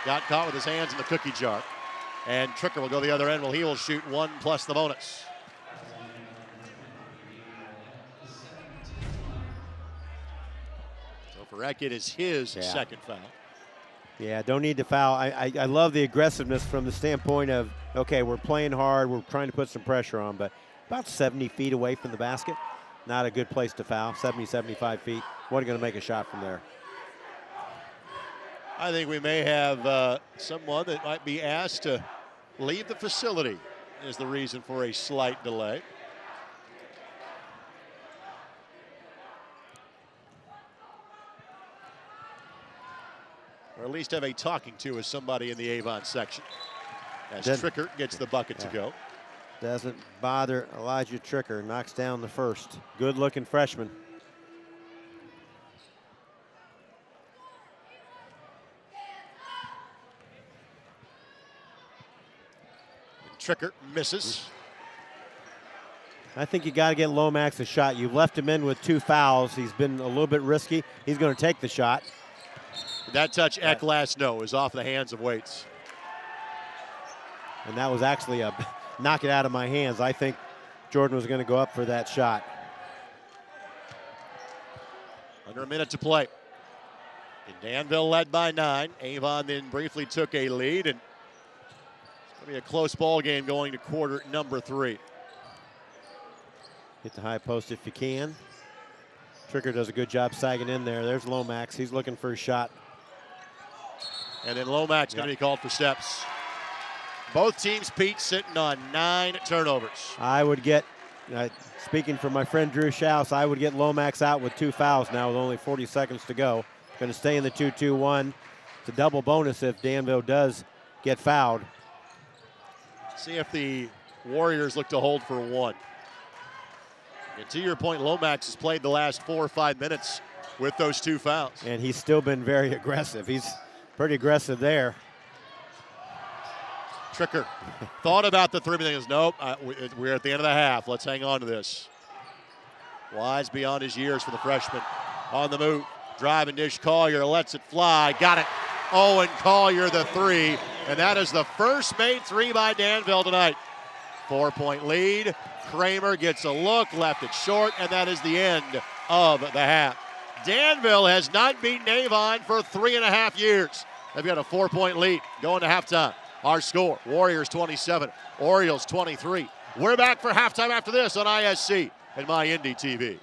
got caught with his hands in the cookie jar. And Tricker will go the other end. Well, he will shoot 1 plus the bonus. So for Eck, it is his second foul. Yeah, don't need to foul. I love the aggressiveness from the standpoint of, okay, we're playing hard, we're trying to put some pressure on, but about 70 feet away from the basket, not a good place to foul, 70, 75 feet. What are you going to make a shot from there? I think we may have someone that might be asked to leave the facility is the reason for a slight delay. Or at least have a talking to with somebody in the Avon section. As Tricker gets the bucket to go. Doesn't bother Elijah Tricker, knocks down the first. Good looking freshman. Tricker misses. I think you got to get Lomax a shot. You've left him in with 2 fouls. He's been a little bit risky. He's going to take the shot. That touch Eck last is off the hands of Waits. And that was actually a knock it out of my hands. I think Jordan was going to go up for that shot. Under a minute to play. And Danville led by 9. Avon then briefly took a lead, and it's going to be a close ball game going to quarter number 3. Hit the high post if you can. Tricker does a good job sagging in there. There's Lomax. He's looking for a shot. And then Lomax going to be called for steps. Both teams, Pete, sitting on 9 turnovers. I would get, speaking for my friend Drew Schaus, I would get Lomax out with 2 fouls now with only 40 seconds to go. Going to stay in the 2-2-1. It's a double bonus if Danville does get fouled. See if the Warriors look to hold for 1. And to your point, Lomax has played the last 4 or 5 minutes with those 2 fouls. And he's still been very aggressive. He's pretty aggressive there. Tricker thought about the 3, but he goes, nope, we're at the end of the half. Let's hang on to this. Wise beyond his years for the freshman. On the move, driving dish, Collier lets it fly, got it. Owen Collier the 3, and that is the first made 3 by Danville tonight. 4-point lead. Kramer gets a look, left it short, and that is the end of the half. Danville has not beaten Avon for 3.5 years. They've got a 4-point lead going to halftime. Our score, Warriors 27, Orioles 23. We're back for halftime after this on ISC and MyIndy TV.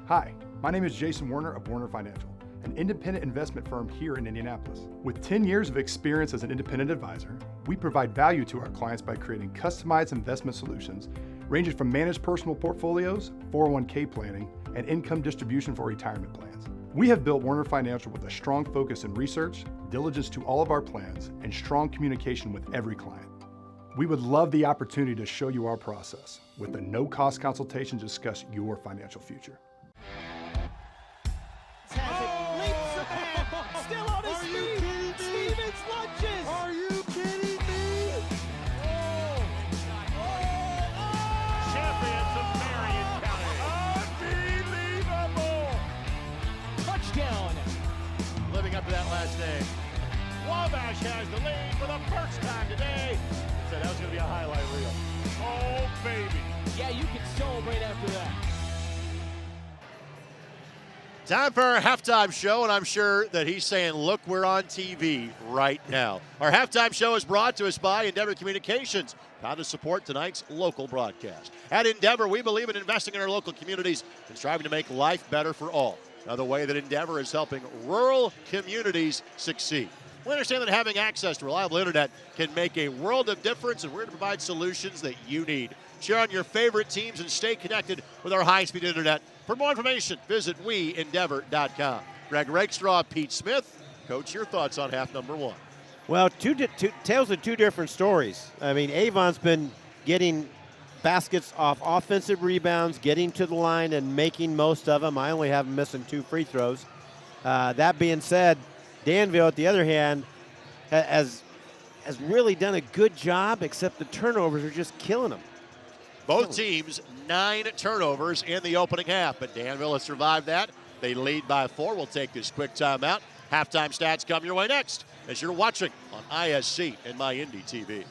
Hi, my name is Jason Werner of Werner Financial, an independent investment firm here in Indianapolis. With 10 years of experience as an independent advisor, we provide value to our clients by creating customized investment solutions ranging from managed personal portfolios, 401k planning, and income distribution for retirement plans. We have built Werner Financial with a strong focus in research, diligence to all of our plans, and strong communication with every client. We would love the opportunity to show you our process with a no-cost consultation to discuss your financial future. Leaps ahead, still on his feet. Stevens lunges. Are you kidding me? Champions of Marion County. Unbelievable. Touchdown. Living up to that last name. Wabash has the lead for the first time today. Said that was going to be a highlight reel. Oh, baby. Yeah, you can celebrate after that. Time for our halftime show, and I'm sure that he's saying, look, we're on TV right now. Our halftime show is brought to us by Endeavor Communications, proud to support tonight's local broadcast. At Endeavor, we believe in investing in our local communities and striving to make life better for all. Another way that Endeavor is helping rural communities succeed. We understand that having access to reliable internet can make a world of difference, and we're going to provide solutions that you need. Share on your favorite teams and stay connected with our high-speed internet. For more information, visit weendeavor.com. Greg Rakestraw, Pete Smith. Coach, your thoughts on half number one? Well, two tales of two different stories. I mean, Avon's been getting baskets off offensive rebounds, getting to the line and making most of them. I only have them missing 2 free throws. That being said, Danville, at the other hand, has really done a good job, except the turnovers are just killing them. Both teams, 9 turnovers in the opening half, but Danville has survived that. They lead by 4. We'll take this quick timeout. Halftime stats come your way next as you're watching on ISC and MyIndy TV.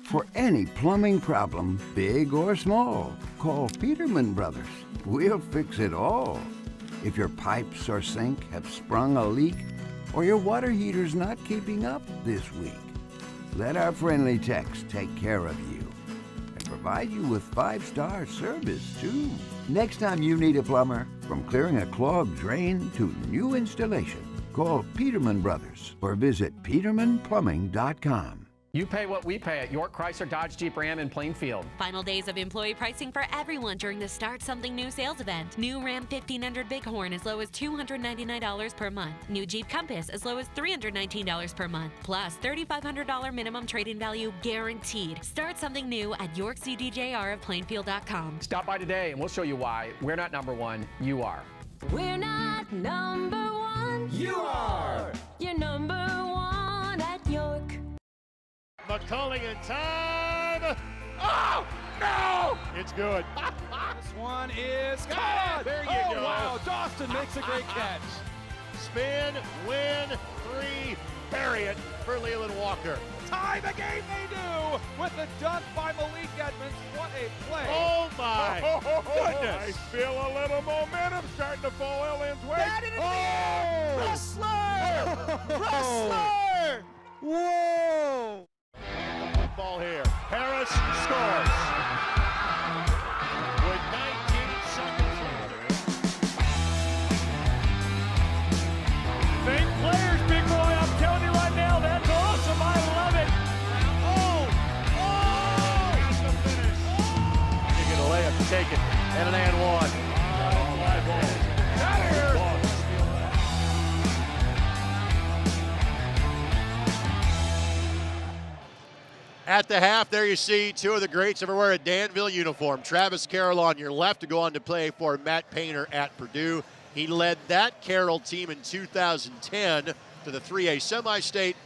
For any plumbing problem, big or small, call Peterman Brothers. We'll fix it all. If your pipes or sink have sprung a leak or your water heater's not keeping up this week, let our friendly techs take care of you and provide you with 5-star service, too. Next time you need a plumber, from clearing a clogged drain to new installation, call Peterman Brothers or visit petermanplumbing.com. You pay what we pay at York Chrysler Dodge Jeep Ram in Plainfield. Final days of employee pricing for everyone during the Start Something New sales event. New Ram 1500 Bighorn as low as $299 per month. New Jeep Compass as low as $319 per month. Plus $3,500 minimum trade-in value guaranteed. Start something new at YorkCDJR of Plainfield.com. Stop by today and we'll show you why. We're not number one, you are. We're not number one. You are. You're number one at York. McCulling in time. Oh, no! It's good. This one is caught. There you oh, go. Wow, Dawson makes a great catch. Spin, win, 3, bury it for Leland Walker. Tie the game they do with the dunk by Malik Edmonds. What a play. Oh, my goodness. I feel a little momentum starting to fall Ellen's way. That is Wrestler! Wrestler! Whoa! Ball here. Harris scores. With 19 seconds left. Fake players, big boy. I'm telling you right now, that's awesome. I love it. That's the finish. You get a layup taken and an and one. Out of here. At the half, there you see 2 of the greats ever wear a Danville uniform. Travis Carroll on your left to go on to play for Matt Painter at Purdue. He led that Carroll team in 2010 to the 3A semi-state.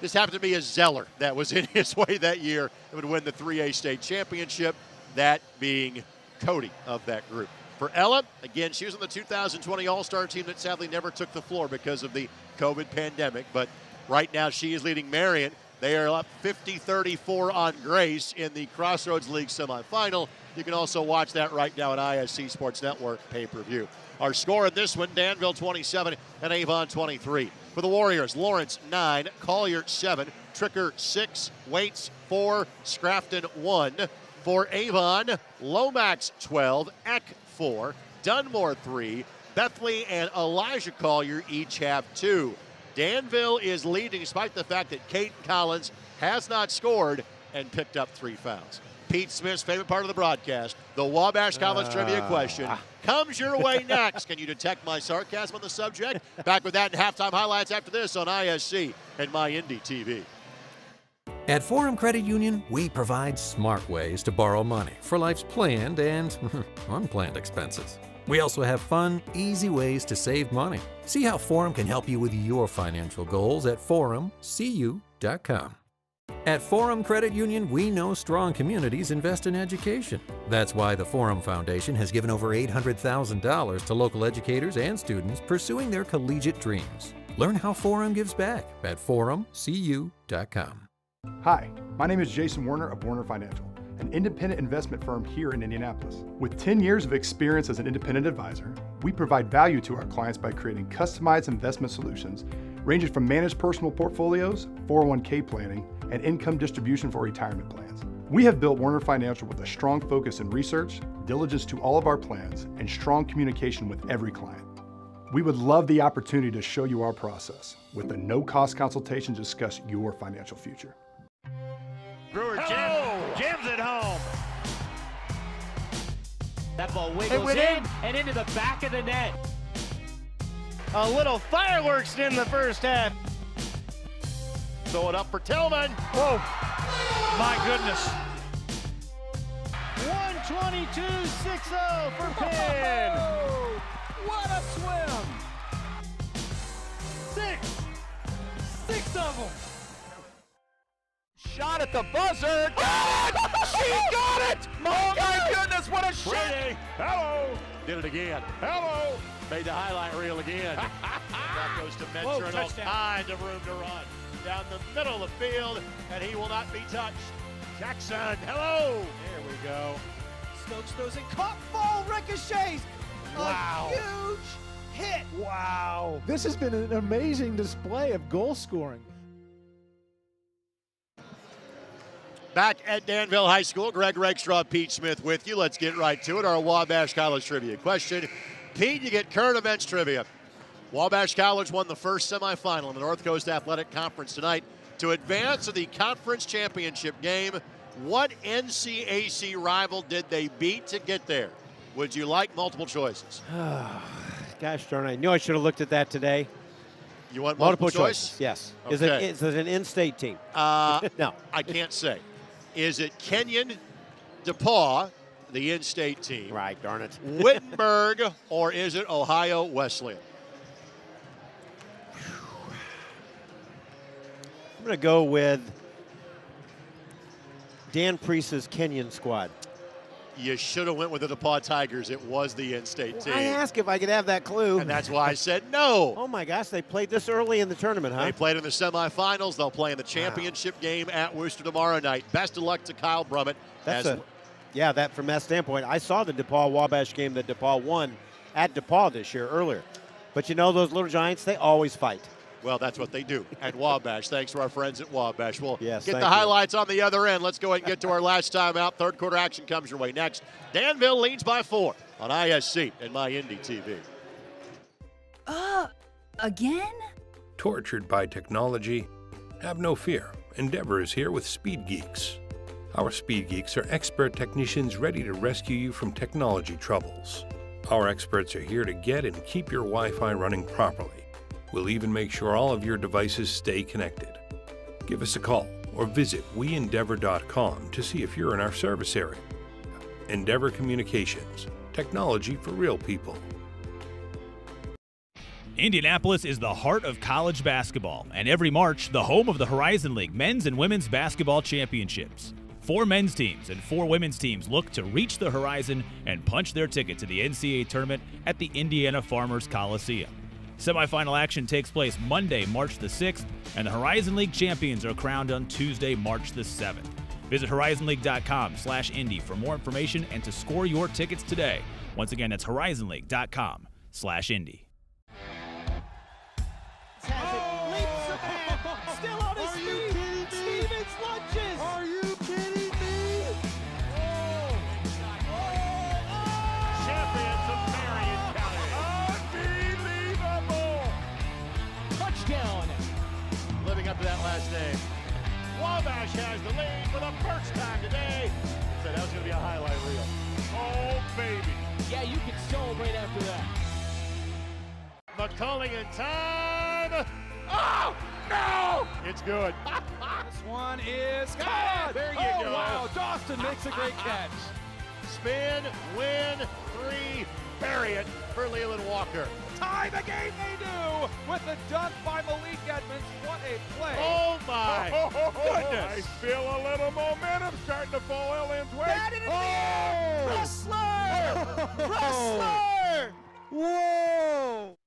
This happened to be a Zeller that was in his way that year and would win the 3A state championship, that being Cody of that group. For Ella, again, she was on the 2020 All-Star team that sadly never took the floor because of the COVID pandemic, but right now she is leading Marion They are up 50-34 on Grace in the Crossroads League semifinal. You can also watch that right now at ISC Sports Network pay-per-view. Our score in this one, Danville 27 and Avon 23. For the Warriors, Lawrence 9, Collier 7, Tricker 6, Waits 4, Scrafton 1. For Avon, Lomax 12, Eck 4, Dunmore 3, Bethley and Elijah Collier each have 2. Danville is leading despite the fact that Caden Collins has not scored and picked up 3 fouls. Pete Smith's favorite part of the broadcast, the Wabash College trivia question, comes your way next. Can you detect my sarcasm on the subject? Back with that and halftime highlights after this on ISC and My Indy TV. At Forum Credit Union, we provide smart ways to borrow money for life's planned and unplanned expenses. We also have fun, easy ways to save money. See how Forum can help you with your financial goals at forumcu.com. At Forum Credit Union, we know strong communities invest in education. That's why the Forum Foundation has given over $800,000 to local educators and students pursuing their collegiate dreams. Learn how Forum gives back at forumcu.com. Hi, my name is Jason Warner of Warner Financial, an independent investment firm here in Indianapolis. With 10 years of experience as an independent advisor, we provide value to our clients by creating customized investment solutions ranging from managed personal portfolios, 401k planning, and income distribution for retirement plans. We have built Warner Financial with a strong focus in research, diligence to all of our plans, and strong communication with every client. We would love the opportunity to show you our process with a no-cost consultation to discuss your financial future. Brewer jams it home. That ball wiggles in and into the back of the net. A little fireworks in the first half. Throw it up for Tillman. Whoa, my goodness. 122-6-0 for Penn. What a swim! Six of them. Shot at the buzzer. Got it! She got it! Oh my goodness, what a shot! Brady, hello. Did it again. Hello. Made the highlight reel again. That goes to Mentor and all kinds of room to run. Down the middle of the field, and he will not be touched. Jackson, hello. There we go. Stokes throws it, caught, ball ricochets. Wow. A huge hit. Wow. This has been an amazing display of goal scoring. Back at Danville High School, Greg Rakestraw, Pete Smith with you. Let's get right to it. Our Wabash College trivia question. Pete, you get current events trivia. Wabash College won the first semifinal in the North Coast Athletic Conference tonight to advance to the conference championship game. What NCAC rival did they beat to get there? Would you like multiple choices? Gosh darn, I knew I should have looked at that today. You want multiple choice? Yes. Okay. Is it an in-state team? No. I can't say. Is it Kenyon, DePaul, the in-state team? Right, darn it. Wittenberg, or is it Ohio Wesleyan? I'm going to go with Dan Priest's Kenyon squad. You should have went with the DePaul Tigers. It was the in-state team. I asked if I could have that clue. And that's why I said no. Oh, my gosh. They played this early in the tournament, huh? They played in the semifinals. They'll play in the championship game at Worcester tomorrow night. Best of luck to Kyle Brummett. That from that standpoint, I saw the DePaul-Wabash game that DePaul won at DePaul this year earlier. But you know those little Giants, they always fight. Well, that's what they do at Wabash. Thanks to our friends at Wabash. We'll get the highlights on the other end. Let's go ahead and get to our last time out. Third quarter action comes your way next. Danville leads by 4 on ISC and My Indy TV. Again? Tortured by technology? Have no fear. Endeavor is here with Speed Geeks. Our Speed Geeks are expert technicians ready to rescue you from technology troubles. Our experts are here to get and keep your Wi-Fi running properly. We'll even make sure all of your devices stay connected. Give us a call or visit weendeavor.com to see if you're in our service area. Endeavor Communications, technology for real people. Indianapolis is the heart of college basketball, and every March, the home of the Horizon League men's and women's basketball championships. 4 men's teams and 4 women's teams look to reach the horizon and punch their ticket to the NCAA tournament at the Indiana Farmers Coliseum. Semifinal action takes place Monday, March the 6th, and the Horizon League champions are crowned on Tuesday, March the 7th. Visit horizonleague.com/Indy for more information and to score your tickets today. Once again, that's horizonleague.com/Indy. Leaps the man, still on his feet. Stevens lunges. Are you kidding me? Champions of Marion County. Unbelievable. Touchdown. Living up to that last name. Wabash has the lead for the first time today. Said that was going to be a highlight reel. Oh, baby. Yeah, you can celebrate after that. McCulling in time. Oh, no. It's good. This one is caught. There you oh, go. Wow, Dawson makes a great catch. Spin, win, 3, bury it for Leland Walker. Tie the game they do with the dunk by Malik Edmonds. What a play. Oh, my goodness. I feel a little momentum starting to fall Ellen's way. That in the air. Wrestler. Wrestler. Whoa!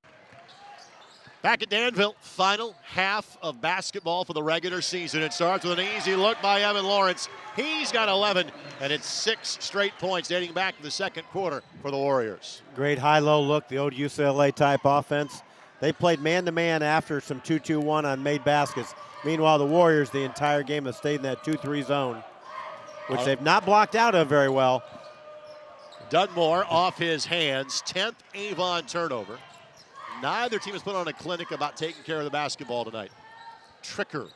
Back at Danville, final half of basketball for the regular season. It starts with an easy look by Evan Lawrence. He's got 11, and it's 6 straight points dating back to the second quarter for the Warriors. Great high-low look, the old UCLA-type offense. They played man-to-man after some 2-2-1 on made baskets. Meanwhile, the Warriors, the entire game, have stayed in that 2-3 zone, which they've not blocked out of very well. Dunmore off his hands, 10th Avon turnover. Neither team has put on a clinic about taking care of the basketball tonight. Tricker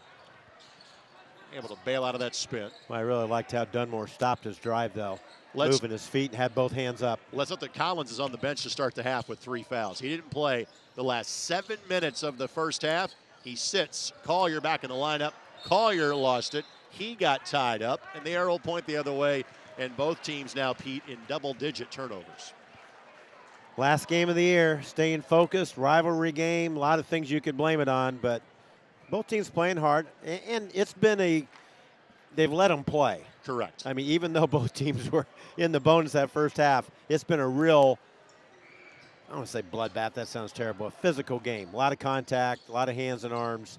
able to bail out of that spin. Well, I really liked how Dunmore stopped his drive, though. Moving his feet and had both hands up. Let's note that Collins is on the bench to start the half with 3 fouls. He didn't play the last 7 minutes of the first half. He sits. Collier back in the lineup. Collier lost it. He got tied up, and the arrow point the other way, and both teams now, Pete, in double-digit turnovers. Last game of the year, staying focused, rivalry game, a lot of things you could blame it on, but both teams playing hard, and it's been they've let them play. Correct. I mean, even though both teams were in the bonus that first half, it's been a real, I don't want to say bloodbath, that sounds terrible, a physical game. A lot of contact, a lot of hands and arms.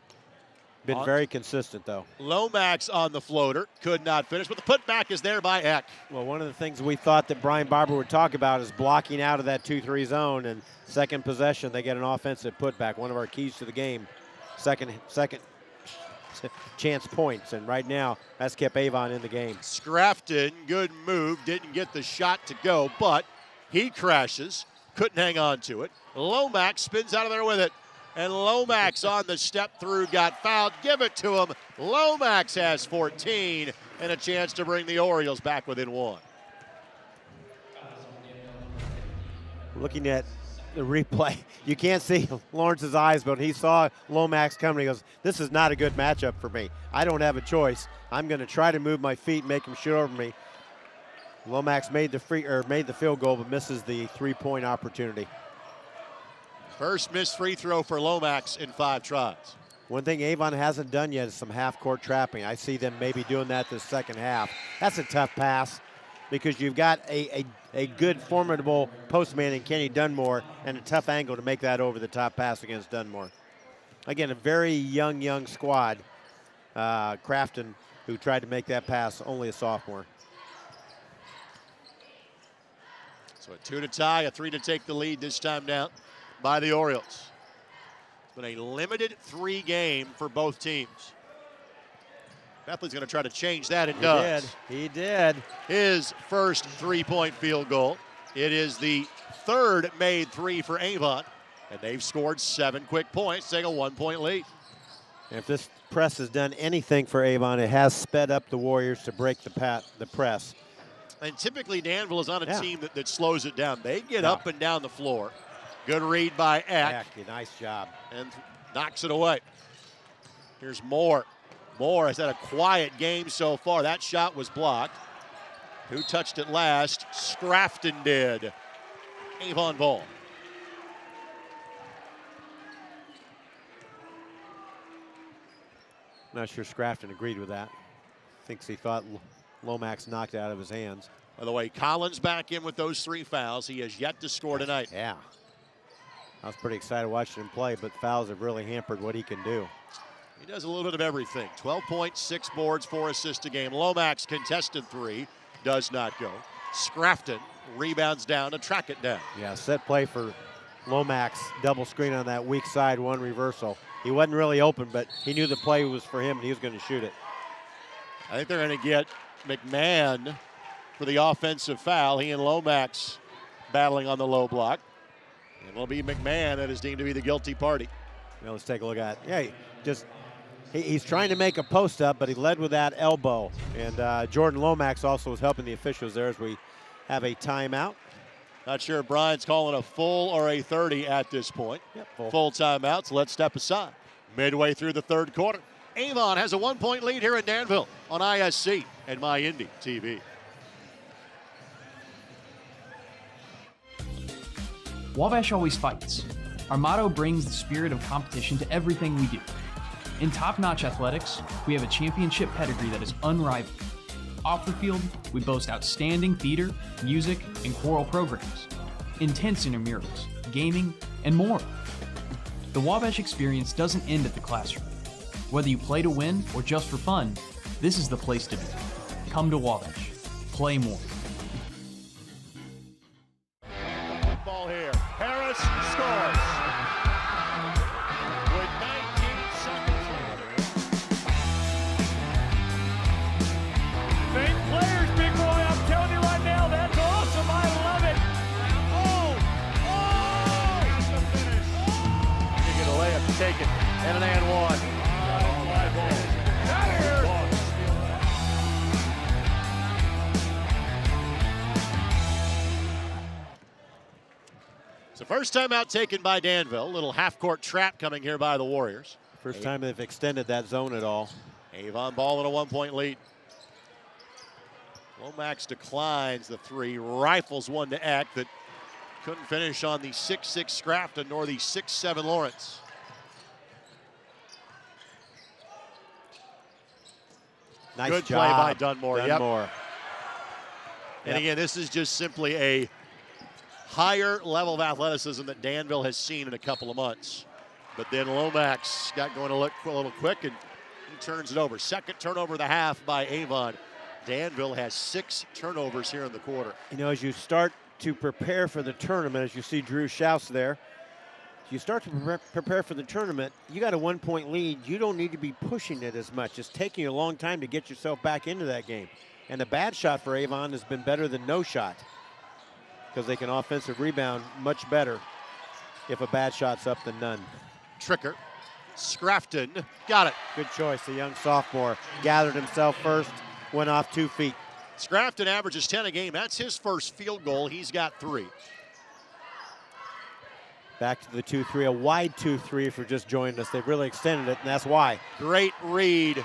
Been very consistent, though. Lomax on the floater, could not finish, but the putback is there by Eck. Well, one of the things we thought that Brian Barber would talk about is blocking out of that 2-3 zone, and second possession, they get an offensive putback, one of our keys to the game. Second chance points, and right now, that's kept Avon in the game. Scrafton, good move, didn't get the shot to go, but he crashes, couldn't hang on to it. Lomax spins out of there with it. And Lomax on the step through got fouled. Give it to him. Lomax has 14 and a chance to bring the Orioles back within 1. Looking at the replay, you can't see Lawrence's eyes, but he saw Lomax coming. He goes, this is not a good matchup for me. I don't have a choice. I'm going to try to move my feet, make him shoot over me. Lomax made the field goal, but misses the three-point opportunity. First missed free throw for Lomax in 5 tries. One thing Avon hasn't done yet is some half-court trapping. I see them maybe doing that this second half. That's a tough pass because you've got a good, formidable postman in Kenny Dunmore and a tough angle to make that over-the-top pass against Dunmore. Again, a very young squad. Crafton, who tried to make that pass, only a sophomore. So a 2 to tie, a 3 to take the lead this time down by the Orioles. It's been a limited 3 game for both teams. Bethley's going to try to change that and does. He did. His first 3-point field goal. It is the 3rd made 3 for Avon, and they've scored 7 quick points, taking a 1-point lead. If this press has done anything for Avon, it has sped up the Warriors to break the press. And typically Danville is not a team that slows it down. They get up and down the floor. Good read by Eck. Nice job. And knocks it away. Here's Moore. Moore has had a quiet game so far. That shot was blocked. Who touched it last? Scrafton did. Avon ball. Not sure Scrafton agreed with that. Thinks he thought Lomax knocked it out of his hands. By the way, Collins back in with those 3 fouls. He has yet to score tonight. Yeah. I was pretty excited watching him play, but fouls have really hampered what he can do. He does a little bit of everything. 12 points, 6 boards, 4 assists a game. Lomax contested 3, does not go. Scrafton rebounds down to track it down. Yeah, set play for Lomax, double screen on that weak side, 1 reversal. He wasn't really open, but he knew the play was for him and he was going to shoot it. I think they're going to get McMahon for the offensive foul. He and Lomax battling on the low block. And it'll be McMahon that is deemed to be the guilty party. Now let's take a look at it. Yeah, he's trying to make a post up, but he led with that elbow. And Jordan Lomax also was helping the officials there as we have a timeout. Not sure if Brian's calling a full or a 30 at this point. Yep, full timeout, so let's step aside. Midway through the third quarter. Avon has a 1-point lead here in Danville on ISC and MyIndy TV. Wabash always fights. Our motto brings the spirit of competition to everything we do. In top-notch athletics, we have a championship pedigree that is unrivaled. Off the field, we boast outstanding theater, music, and choral programs, intense intramurals, gaming, and more. The Wabash experience doesn't end at the classroom. Whether you play to win or just for fun, this is the place to be. Come to Wabash. Play more. Ball here. Harris scores. With 19 seconds remaining. Fake players, big boy. I'm telling you right now, that's awesome. I love it. That's the finish. You get a layup taken and an and one. So first timeout taken by Danville. Little half-court trap coming here by the Warriors. First time they've extended that zone at all. Avon ball in a 1-point lead. Lomax declines the 3, rifles one to Eck that couldn't finish on the 6'6 Scrafton nor the 6'7 Lawrence. Nice Good job play by Dunmore. Dunmore. Yep. And again, this is just simply a higher level of athleticism that Danville has seen in a couple of months. But then Lomax got going to look a little quick and he turns it over. Second turnover of the half by Avon. Danville has 6 turnovers here in the quarter. You know, as you start to prepare for the tournament, as you see Drew Schaus there, you start to prepare for the tournament, you got a 1-point lead. You don't need to be pushing it as much. It's taking you a long time to get yourself back into that game. And a bad shot for Avon has been better than no shot because they can offensive rebound much better if a bad shot's up than none. Tricker. Scrafton got it. Good choice. The young sophomore gathered himself first, went off 2 feet. Scrafton averages 10 a game. That's his first field goal. He's got 3. Back to the 2-3, a wide 2-3 for just joining us. They've really extended it, and that's why. Great read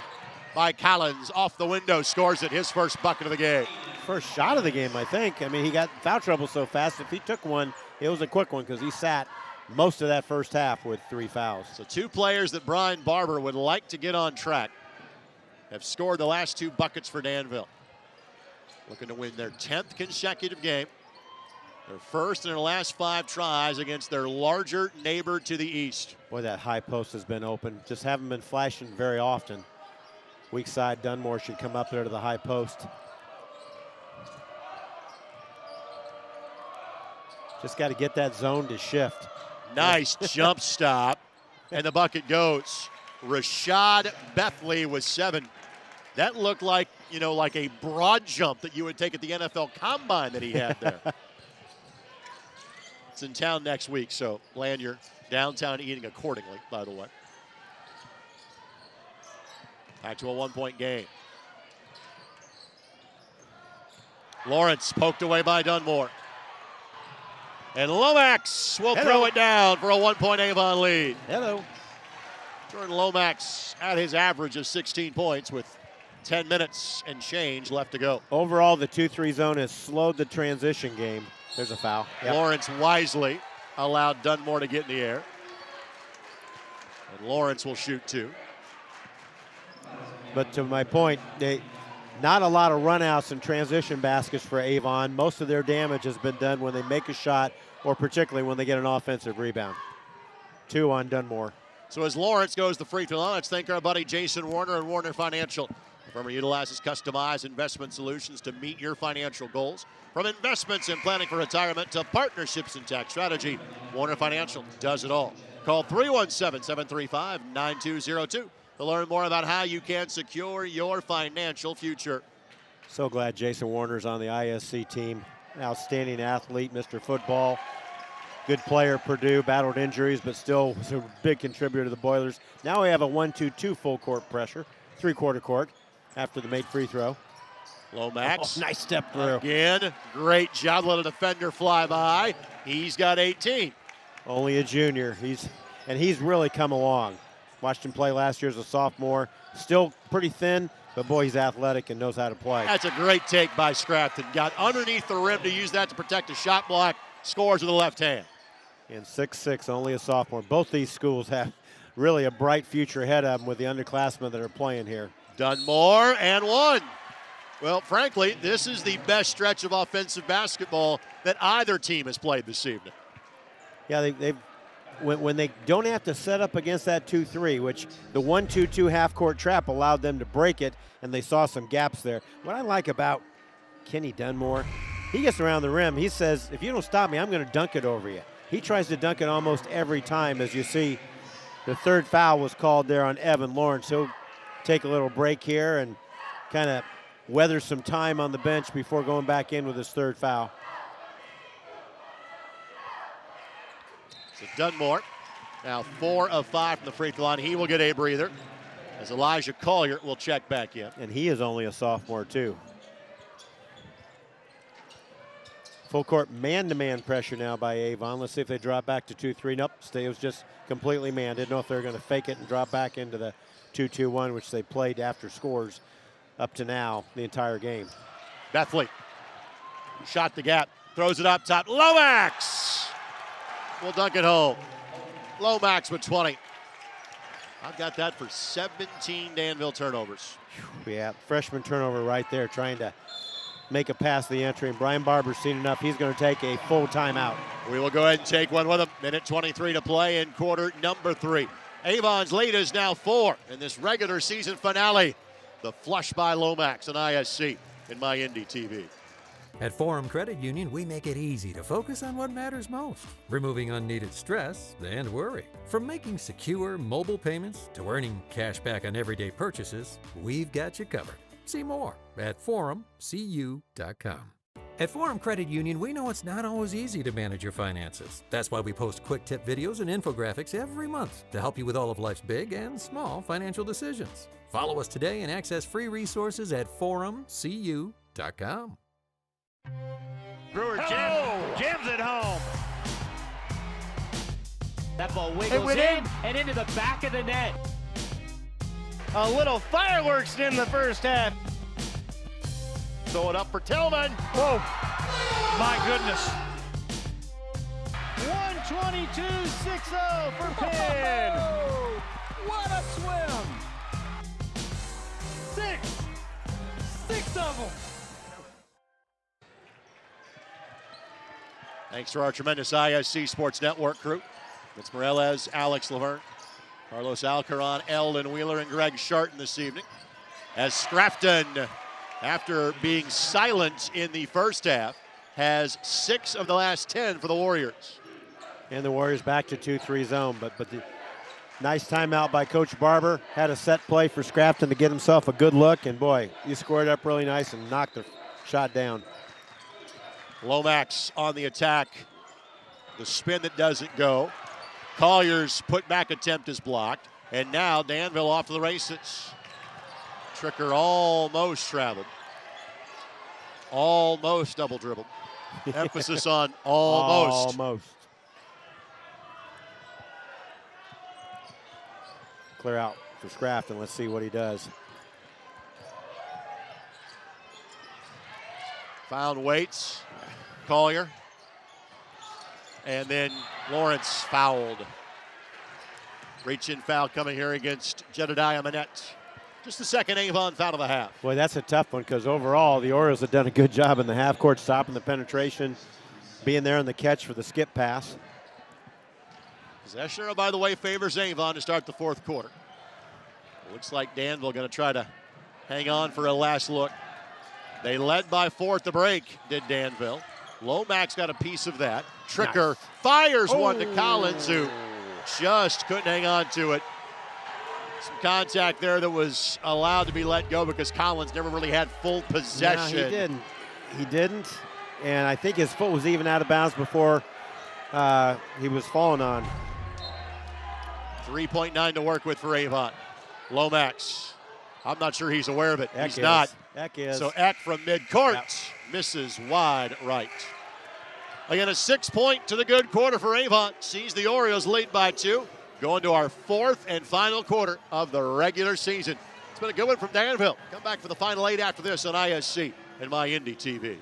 by Collins. Off the window, scores it. His first bucket of the game. First shot of the game, I think. I mean, he got in foul trouble so fast. If he took one, it was a quick one because he sat most of that first half with 3 fouls. So 2 players that Brian Barber would like to get on track have scored the last 2 buckets for Danville. Looking to win their 10th consecutive game. Their first in their last 5 tries against their larger neighbor to the east. Boy, that high post has been open. Just haven't been flashing very often. Weak side, Dunmore should come up there to the high post. Just got to get that zone to shift. Nice jump stop, and the bucket goes. Rashad Bethley with 7. That looked like, you know, like a broad jump that you would take at the NFL Combine that he had there. It's in town next week, so plan your downtown eating accordingly, by the way. Back to a 1-point game. Lawrence poked away by Dunmore. And Lomax will throw it down for a 1-point Avon lead. Hello. Jordan Lomax at his average of 16 points with 10 minutes and change left to go. Overall, the 2-3 zone has slowed the transition game. There's a foul. Yep. Lawrence wisely allowed Dunmore to get in the air. And Lawrence will shoot 2. But to my point, Not a lot of runouts and transition baskets for Avon. Most of their damage has been done when they make a shot or particularly when they get an offensive rebound. 2 on Dunmore. So as Lawrence goes the free throw line, let's thank our buddy Jason Warner and Warner Financial. The firm utilizes customized investment solutions to meet your financial goals. From investments and planning for retirement to partnerships and tax strategy, Warner Financial does it all. Call 317-735-9202 to learn more about how you can secure your financial future. So glad Jason Warner's on the ISC team. Outstanding athlete, Mr. Football. Good player at Purdue, battled injuries, but still was a big contributor to the Boilers. Now we have a 1-2-2 full court pressure, 3-quarter court after the made free throw. Lomax. Oh, nice step through. Again, great job. Let a defender fly by. He's got 18. Only a junior. He's really come along. Watched him play last year as a sophomore. Still pretty thin, but boy, he's athletic and knows how to play. That's a great take by Scrafton. Got underneath the rim to use that to protect a shot block. Scores with the left hand. And 6'6", only a sophomore. Both these schools have really a bright future ahead of them with the underclassmen that are playing here. Dunmore and 1. Well, frankly, this is the best stretch of offensive basketball that either team has played this evening. Yeah, when they don't have to set up against that 2-3, which the 1-2-2 half-court trap allowed them to break it, and they saw some gaps there. What I like about Kenny Dunmore, he gets around the rim. He says, if you don't stop me, I'm going to dunk it over you. He tries to dunk it almost every time. As you see, the third foul was called there on Evan Lawrence. He'll take a little break here and kind of weather some time on the bench before going back in with his third foul. So Dunmore now 4 of 5 from the free throw line. He will get a breather as Elijah Collier will check back in. And he is only a sophomore too. Full court man-to-man pressure now by Avon. Let's see if they drop back to 2-3. Nope, it was just completely man. Didn't know if they were going to fake it and drop back into the 2-2-1, which they played after scores up to now the entire game. Bethley shot the gap, throws it up top. Lomax will dunk it home. Lomax with 20. I've got that for 17 Danville turnovers. Yeah, freshman turnover right there, trying to make a pass the entry, and Brian Barber's seen enough. He's going to take a full timeout. We will go ahead and take one with him. Minute 23 to play in quarter number 3. Avon's lead is now 4 in this regular season finale. The flush by Lomax on ISC in my Indy TV. At Forum Credit Union, we make it easy to focus on what matters most, removing unneeded stress and worry. From making secure mobile payments to earning cash back on everyday purchases, we've got you covered. See more at forumcu.com. At Forum Credit Union, we know it's not always easy to manage your finances. That's why we post quick tip videos and infographics every month to help you with all of life's big and small financial decisions. Follow us today and access free resources at forumcu.com. Brewer jams it home. That ball wiggles in and into the back of the net. A little fireworks in the first half. Throw it up for Tillman. Whoa, my goodness. 122-6-0 for Penn. What a swim. Six of them. Thanks to our tremendous ISC Sports Network crew. It's Morales, Alex Laverne, Carlos Alcaron, Eldon Wheeler, and Greg Sharton this evening. As Scrafton, after being silent in the first half, has 6 of the last 10 for the Warriors. And the Warriors back to 2-3 zone, but the nice timeout by Coach Barber. Had a set play for Scrafton to get himself a good look, and boy, he scored up really nice and knocked the shot down. Lomax on the attack. The spin that doesn't go. Collier's put-back attempt is blocked. And now Danville off to the races. Tricker almost traveled. Almost double dribbled. Emphasis on almost. Almost. Clear out for Scrafton. Let's see what he does. Found Waits. Collier. And then Lawrence fouled. Reach-in foul coming here against Jedediah Manette. Just the second Avon foul of the half. Boy, that's a tough one because overall the Orioles have done a good job in the half court, stopping the penetration, being there on the catch for the skip pass. Possession, by the way, favors Avon to start the fourth quarter. Looks like Danville going to try to hang on for a last look. They led by 4 at the break, did Danville. Lomax got a piece of that. Tricker fires one to Collins, who just couldn't hang on to it. Some contact there that was allowed to be let go because Collins never really had full possession. No, he didn't. He didn't. And I think his foot was even out of bounds before he was falling on. 3.9 to work with for Avon. Lomax. I'm not sure he's aware of it. Eck He's is. not. Eck is. So Eck from midcourt misses wide right. Again, a 6-point to the good quarter for Avon. Sees the Orioles lead by 2. Going to our 4th and final quarter of the regular season. It's been a good one from Danville. Come back for the final 8 after this on ISC and My Indy TV.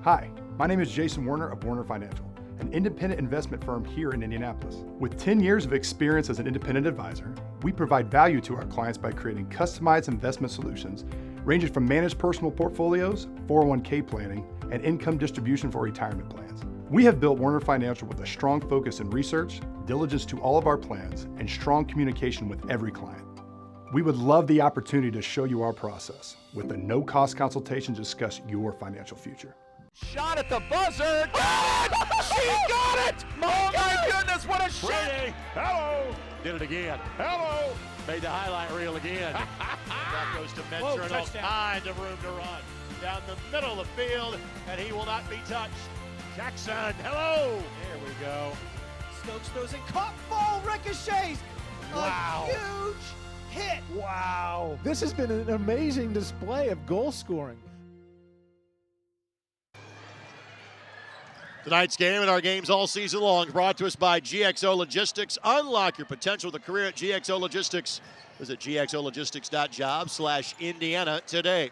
Hi, my name is Jason Werner of Werner Financial, an independent investment firm here in Indianapolis. With 10 years of experience as an independent advisor, we provide value to our clients by creating customized investment solutions ranging from managed personal portfolios, 401k planning, and income distribution for retirement plans. We have built Werner Financial with a strong focus in research, diligence to all of our plans, and strong communication with every client. We would love the opportunity to show you our process with a no-cost consultation to discuss your financial future. Shot at the buzzer. Got it! She got it! Oh my goodness, what a shot! Brady, hello! Did it again. Hello! Made the highlight reel again. That goes to Mentor and all kinds of room to run. Down the middle of the field, and he will not be touched. Jackson, hello! There we go. Stokes throws it, caught, ball ricochets. Wow. A huge hit. Wow. This has been an amazing display of goal scoring. Tonight's game and our games all season long brought to us by GXO Logistics. Unlock your potential with a career at GXO Logistics. Visit gxologistics.job/Indiana today.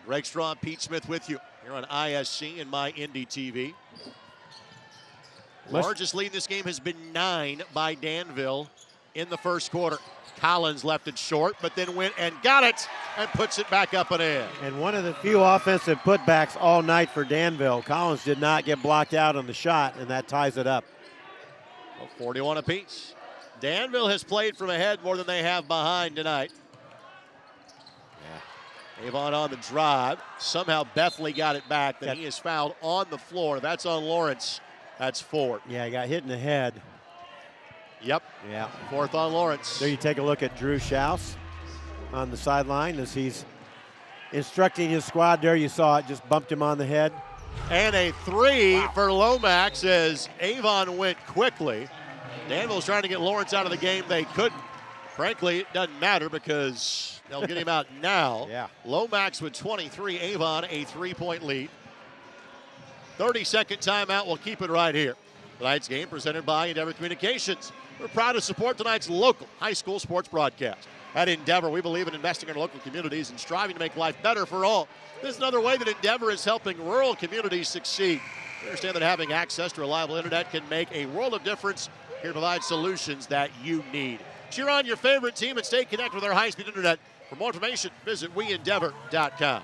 Greg Straw, Pete Smith with you here on ISC and My Indy TV. Largest lead in this game has been 9 by Danville in the first quarter. Collins left it short, but then went and got it and puts it back up and in. And one of the few offensive putbacks all night for Danville. Collins did not get blocked out on the shot, and that ties it up. Well, 41 apiece. Danville has played from ahead more than they have behind tonight. Avon on the drive. Somehow Bethley got it back. Then he is fouled on the floor. That's on Lawrence. That's 4. Yeah, he got hit in the head. Yep. Yeah. 4th on Lawrence. There you take a look at Drew Schaus on the sideline as he's instructing his squad there. You saw it, just bumped him on the head. And a 3 for Lomax as Avon went quickly. Danville's trying to get Lawrence out of the game. They couldn't. Frankly, it doesn't matter because they'll get him out now. Yeah. Lomax with 23, Avon a 3-point lead. 30-second timeout. We'll keep it right here. Tonight's game presented by Endeavor Communications. We're proud to support tonight's local high school sports broadcast. At Endeavor, we believe in investing in local communities and striving to make life better for all. This is another way that Endeavor is helping rural communities succeed. We understand that having access to reliable internet can make a world of difference. Here to provide solutions that you need. Cheer on your favorite team and stay connected with our high-speed internet. For more information, visit weendeavor.com.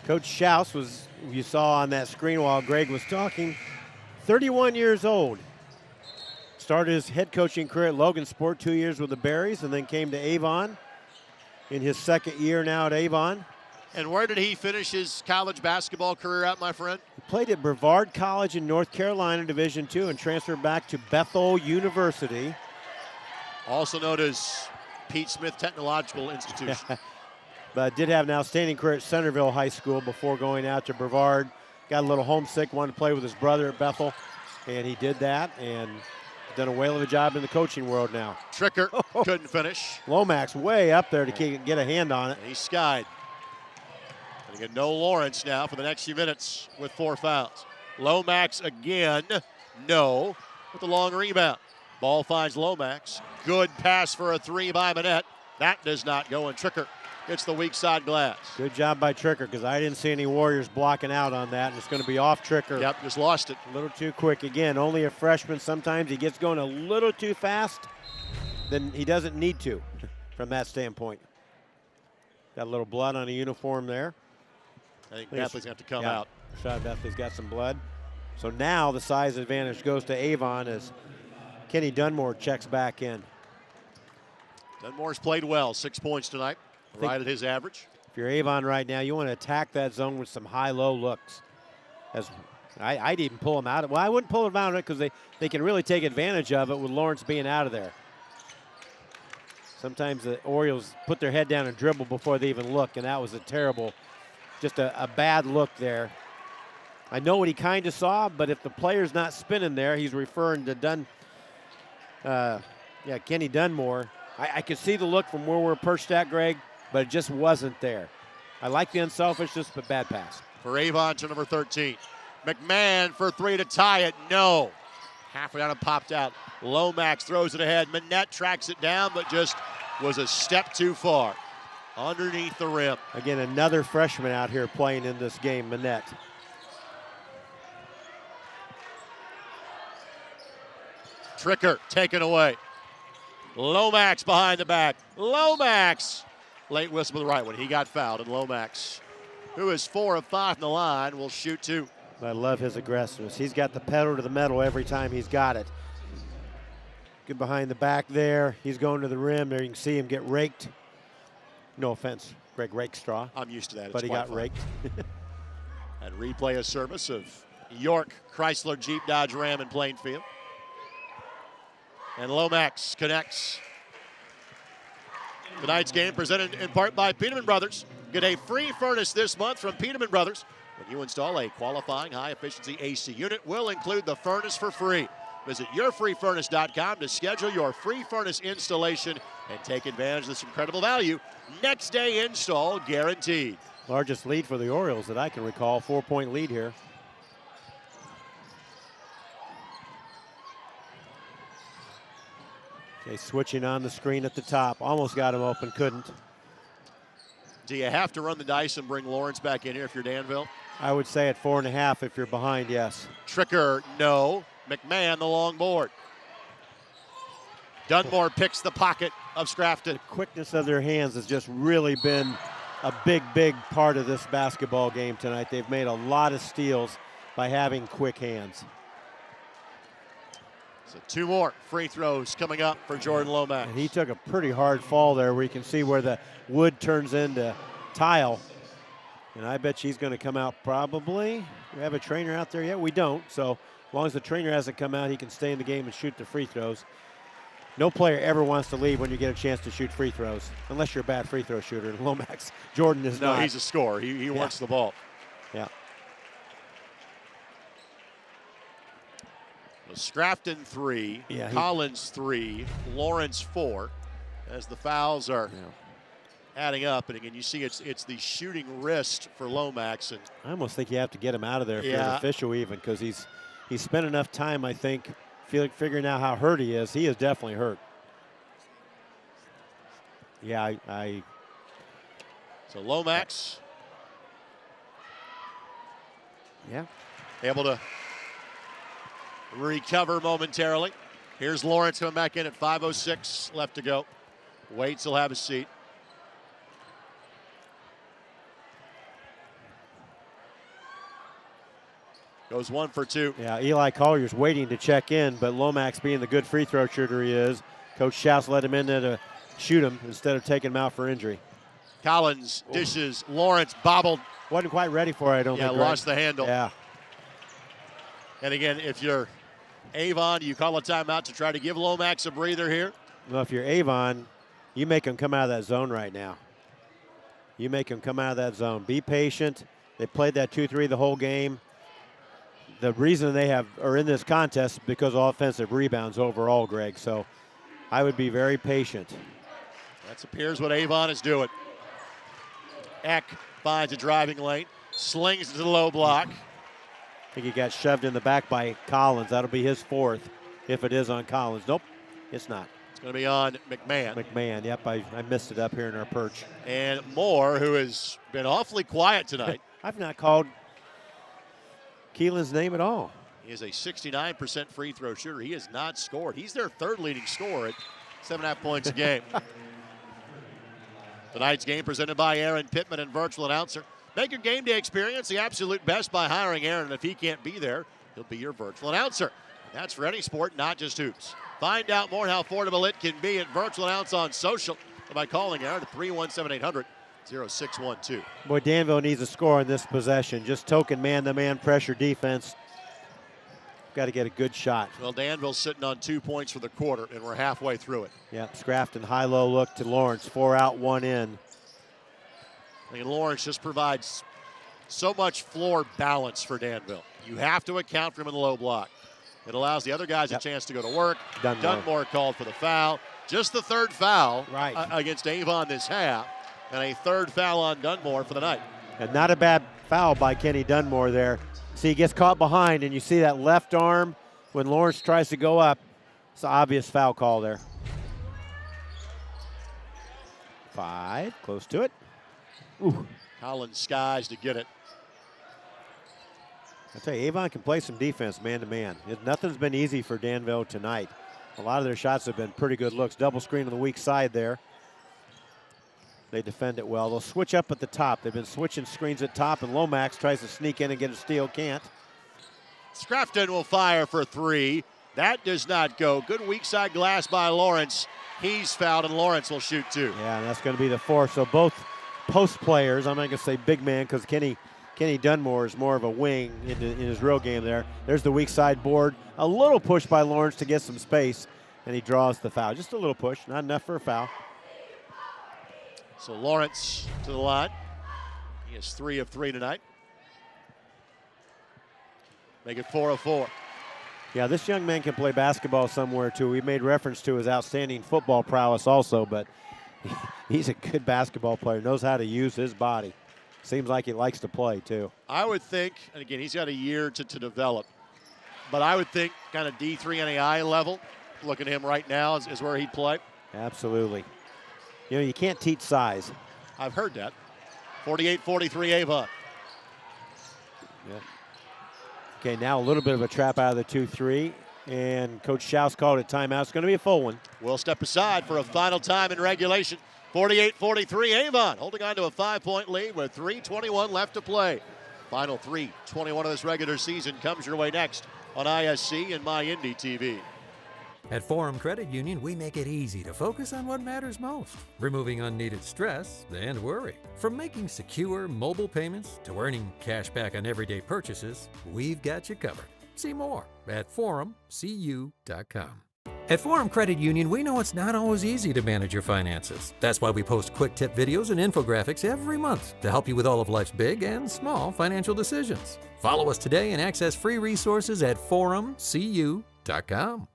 Coach Schaus was, you saw on that screen while Greg was talking, 31 years old. Started his head coaching career at Logansport, 2 years with the Berries, and then came to Avon in his second year now at Avon. And where did he finish his college basketball career at, my friend? He played at Brevard College in North Carolina, Division II, and transferred back to Bethel University. Also known as Pete Smith Technological Institution. But did have an outstanding career at Centerville High School before going out to Brevard. Got a little homesick, wanted to play with his brother at Bethel, and he did that, and done a whale of a job in the coaching world now. Tricker couldn't finish. Lomax way up there to get a hand on it. He skied. And again, no Lawrence now for the next few minutes with 4 fouls. Lomax again, no, with the long rebound. Ball finds Lomax. Good pass for a 3 by Manette. That does not go, and Tricker gets the weak side glass. Good job by Tricker, because I didn't see any Warriors blocking out on that, and it's going to be off Tricker. Yep, just lost it. A little too quick. Again, only a freshman. Sometimes he gets going a little too fast. then he doesn't need to from that standpoint. Got a little blood on a uniform there. I think Bethley's going to have to come out. Rashad Bethley's got some blood. So now the size advantage goes to Avon as Kenny Dunmore checks back in. Dunmore's played well, 6 points tonight, right at his average. If you're Avon right now, you want to attack that zone with some high-low looks. As I'd even pull them out. Well, I wouldn't pull them out of it because they can really take advantage of it with Lawrence being out of there. Sometimes the Orioles put their head down and dribble before they even look, and that was a terrible, just a bad look there. I know what he kind of saw, but if the player's not spinning there, he's referring to Kenny Dunmore. I could see the look from where we're perched at, Greg, but it just wasn't there. I like the unselfishness, but bad pass. For Avon to number 13. McMahon for three to tie it. No. Halfway down and popped out. Lomax throws it ahead. Manette tracks it down, but just was a step too far. Underneath the rim. Again, another freshman out here playing in this game, Manette. Tricker taken away. Lomax behind the back. Lomax. Late whistle to the right when he got fouled. And Lomax, who is 4 of 5 from the line, will shoot 2. I love his aggressiveness. He's got the pedal to the metal every time he's got it. Good behind the back there. He's going to the rim. There you can see him get raked. No offense, Greg Rakestraw. I'm used to that. But he got raked. And replay a service of York, Chrysler, Jeep, Dodge, Ram in Plainfield. And Lomax connects. Tonight's game presented in part by Peterman Brothers. Get a free furnace this month from Peterman Brothers. When you install a qualifying high-efficiency AC unit, we'll include the furnace for free. Visit yourfreefurnace.com to schedule your free furnace installation and take advantage of this incredible value. Next day install guaranteed. Largest lead for the Orioles that I can recall, 4-point lead here. Okay, switching on the screen at the top. Almost got him open, couldn't. Do you have to run the dice and bring Lawrence back in here if you're Danville? I would say at 4.5 if you're behind, yes. Tricker, no. McMahon, the long board. Dunmore picks the pocket of Scrafton. The quickness of their hands has just really been a big, big part of this basketball game tonight. They've made a lot of steals by having quick hands. So 2 more free throws coming up for Jordan Lomax. And he took a pretty hard fall there where you can see where the wood turns into tile. And I bet she's going to come out probably. We have a trainer out there yet? We don't. So as long as the trainer hasn't come out, he can stay in the game and shoot the free throws. No player ever wants to leave when you get a chance to shoot free throws, unless you're a bad free throw shooter. And Lomax, Jordan is not. No, he's a scorer. He wants the ball. Yeah. Scrafton 3, Collins 3, Lawrence 4, as the fouls are adding up. And again, you see it's the shooting wrist for Lomax. And I almost think you have to get him out of there if you're an official even, because he's spent enough time, I think, figuring out how hurt he is. He is definitely hurt. Yeah, So Lomax. Yeah. Able to recover momentarily. Here's Lawrence coming back in at 5:06 left to go. Waits, he'll have a seat. Goes 1 for 2. Yeah, Eli Collier's waiting to check in, but Lomax, being the good free throw shooter he is, Coach Schaus let him in there to shoot him instead of taking him out for injury. Collins dishes. Lawrence bobbled. Wasn't quite ready for it, I don't think. Yeah, lost the handle. Yeah. And again, if you're Avon, you call a timeout to try to give Lomax a breather here? Well, if you're Avon, you make him come out of that zone right now. You make him come out of that zone. Be patient. They played that 2-3 the whole game. The reason they are in this contest is because of offensive rebounds overall, Greg. So I would be very patient. That appears what Avon is doing. Eck finds a driving lane, slings to the low block. I think he got shoved in the back by Collins. That'll be his 4th if it is on Collins. Nope, it's not. It's going to be on McMahon. McMahon, yep, I missed it up here in our perch. And Moore, who has been awfully quiet tonight. I've not called Keelan's name at all. He is a 69% free throw shooter. He has not scored. He's their 3rd leading scorer at 7.5 points a game. Tonight's game presented by Aaron Pittman and virtual announcer. Make your game day experience the absolute best by hiring Aaron. And if he can't be there, he'll be your virtual announcer. And that's for any sport, not just hoops. Find out more how affordable it can be at Virtual Announce on social by calling Aaron at 317-800-0612. Boy, Danville needs a score in this possession. Just token man-to-man pressure defense. Got to get a good shot. Well, Danville's sitting on 2 points for the quarter, and we're halfway through it. Yeah, Scrafton high-low look to Lawrence. 4 out, 1 in. I mean, Lawrence just provides so much floor balance for Danville. You have to account for him in the low block. It allows the other guys a chance to go to work. Dunmore called for the foul. Just the third foul against Avon this half, and a third foul on Dunmore for the night. And not a bad foul by Kenny Dunmore there. See, he gets caught behind, and you see that left arm when Lawrence tries to go up. It's an obvious foul call there. 5, close to it. Ooh. Collins skies to get it. I tell you, Avon can play some defense man-to-man. Nothing's been easy for Danville tonight. A lot of their shots have been pretty good looks. Double screen on the weak side there. They defend it well. They'll switch up at the top. They've been switching screens at top, and Lomax tries to sneak in and get a steal. Can't. Scrafton will fire for 3. That does not go. Good weak side glass by Lawrence. He's fouled, and Lawrence will shoot 2. Yeah, and that's going to be the 4th. So both post players, I'm not going to say big man because Kenny Dunmore is more of a wing in his real game there. There's the weak side board. A little push by Lawrence to get some space, and he draws the foul. Just a little push, not enough for a foul. So Lawrence to the line. He has 3 of 3 tonight. Make it 4 of 4. Yeah, this young man can play basketball somewhere too. We made reference to his outstanding football prowess also, but he's a good basketball player, knows how to use his body. Seems like he likes to play too. I would think, and again, he's got a year to develop, but I would think kind of D3 NAI level, looking at him right now is where he'd play. Absolutely. You know, you can't teach size. I've heard that. 48-43 Avon. Yeah. Okay, now a little bit of a trap out of the 2-3, and Coach Schaus called it timeout. It's going to be a full one. We'll step aside for a final time in regulation. 48-43 Avon holding on to a 5-point lead with 3:21 left to play. Final 3:21 of this regular season comes your way next on ISC and MyIndy TV. At Forum Credit Union, we make it easy to focus on what matters most, removing unneeded stress and worry. From making secure mobile payments to earning cash back on everyday purchases, we've got you covered. See more at forumcu.com. At Forum Credit Union, we know it's not always easy to manage your finances. That's why we post quick tip videos and infographics every month to help you with all of life's big and small financial decisions. Follow us today and access free resources at forumcu.com.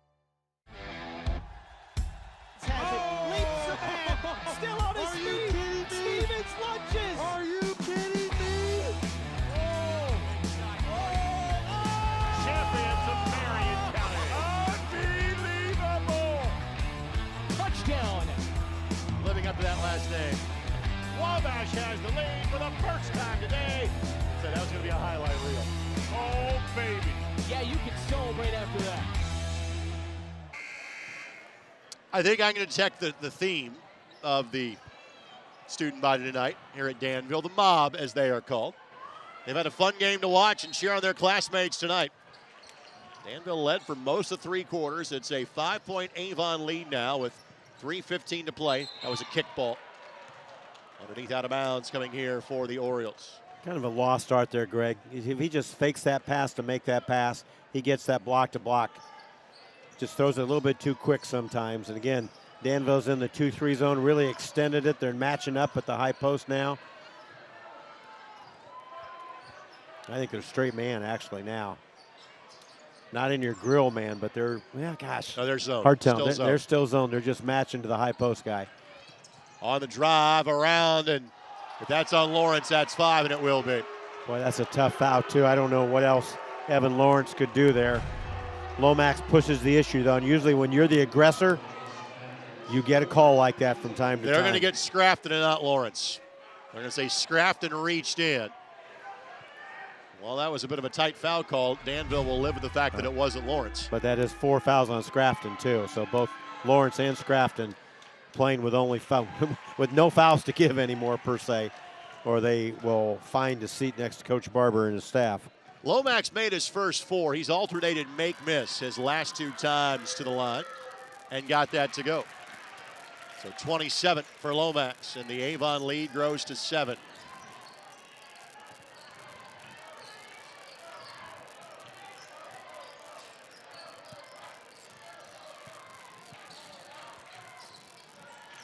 That last name. Wabash has the lead for the first time today. Said that was going to be a highlight reel. Oh, baby. Yeah, you can celebrate after that. I think I'm going to check the theme of the student body tonight here at Danville, the mob, as they are called. They've had a fun game to watch and cheer on their classmates tonight. Danville led for most of 3 quarters. It's a 5-point Avon lead now with 3:15 to play. That was a kick ball. Underneath out of bounds coming here for the Orioles. Kind of a lost start there, Greg. If he just fakes that pass to make that pass, he gets that block to block. Just throws it a little bit too quick sometimes. And again, Danville's in the 2-3 zone, really extended it. They're matching up at the high post now. I think they're straight man actually now. Not in your grill, man, but they're, yeah, gosh. No, they're zone. Hard tell. They're still zone. They're just matching to the high post guy. On the drive around, and if that's on Lawrence, that's 5, and it will be. Boy, that's a tough foul, too. I don't know what else Evan Lawrence could do there. Lomax pushes the issue, though, and usually when you're the aggressor, you get a call like that from time to time. They're going to get Scrafton and not Lawrence. They're going to say Scrafton reached in. Well, that was a bit of a tight foul call. Danville will live with the fact that it wasn't Lawrence. But that is 4 fouls on Scrafton, too. So both Lawrence and Scrafton playing with only with no fouls to give anymore per se, or they will find a seat next to Coach Barber and his staff. Lomax made his first 4. He's alternated make-miss his last 2 times to the line and got that to go. So 27 for Lomax, and the Avon lead grows to 7.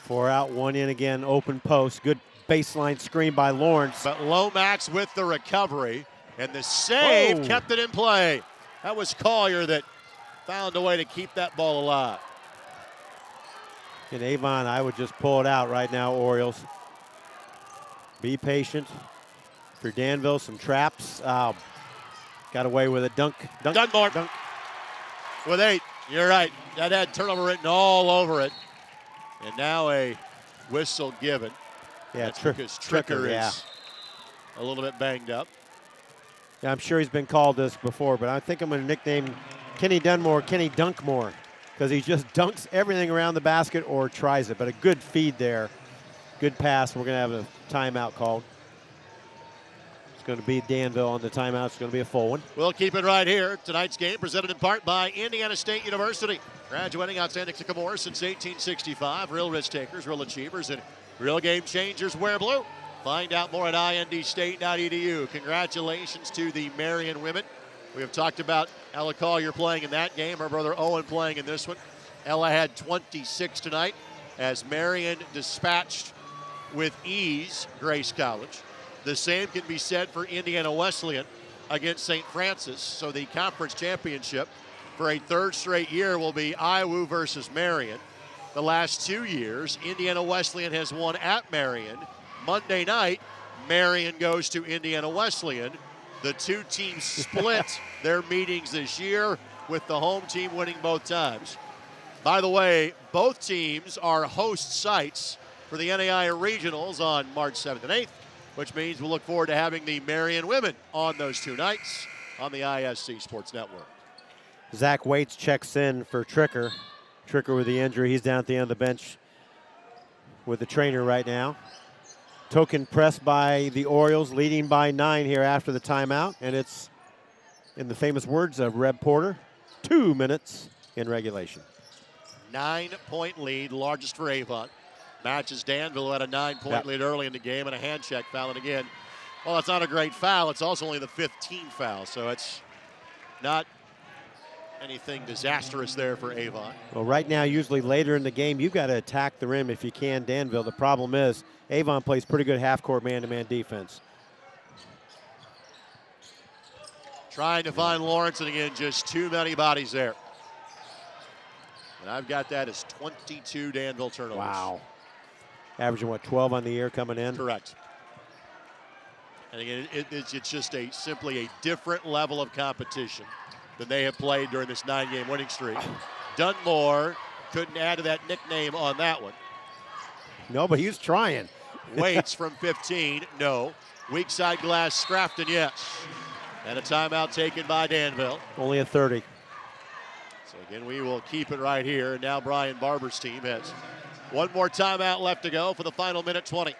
Four out, 1 in again, open post. Good baseline screen by Lawrence. But Lomax with the recovery, and the save kept it in play. That was Collier that found a way to keep that ball alive. In Avon, I would just pull it out right now, Orioles. Be patient. For Danville, some traps. Got away with it. Dunmore. Dunk. With 8. You're right. That had turnover written all over it. And now a whistle given. Yeah, because Tricker is a little bit banged up. Yeah, I'm sure he's been called this before, but I think I'm going to nickname Kenny Dunmore Kenny Dunkmore, because he just dunks everything around the basket or tries it. But a good feed there. Good pass. We're going to have a timeout called. It's going to be Danville on the timeout. It's going to be a full one. We'll keep it right here. Tonight's game presented in part by Indiana State University. Graduating outstanding Sycamore since 1865. Real risk takers, real achievers, and real game changers wear blue. Find out more at indstate.edu. Congratulations to the Marion women. We have talked about Ella Collier playing in that game, her brother Owen playing in this one. Ella had 26 tonight as Marion dispatched with ease Grace College. The same can be said for Indiana Wesleyan against St. Francis. So the conference championship for a 3rd straight year will be IWU versus Marion. The last 2 years, Indiana Wesleyan has won at Marion. Monday night, Marion goes to Indiana Wesleyan. The 2 teams split their meetings this year, with the home team winning both times. By the way, both teams are host sites for the NAIA Regionals on March 7th and 8th, which means we'll look forward to having the Marion women on those 2 nights on the ISC Sports Network. Zach Waits checks in for Tricker. Tricker with the injury. He's down at the end of the bench with the trainer right now. Token press by the Orioles, leading by 9 here after the timeout. And it's, in the famous words of Reb Porter, 2 minutes in regulation. 9-point lead, largest for Avon. Matches Danville, who had a 9-point lead early in the game, and a hand check foul. And again, well, it's not a great foul. It's also only the 15th foul, so it's not anything disastrous there for Avon. Well, right now, usually later in the game, you've got to attack the rim if you can, Danville. The problem is Avon plays pretty good half-court man-to-man defense. Trying to find Lawrence, and again, just too many bodies there. And I've got that as 22 Danville turnovers. Wow. Averaging, what, 12 on the year coming in? Correct. And again, it's just simply a different level of competition than they have played during this 9-game winning streak. Dunmore couldn't add to that nickname on that one. No, but he was trying. Waits from 15, no. Weak side glass, Scrafton, yes. And a timeout taken by Danville. Only a 30. So again, we will keep it right here. And now Brian Barber's team has one more timeout left to go for the final minute 20.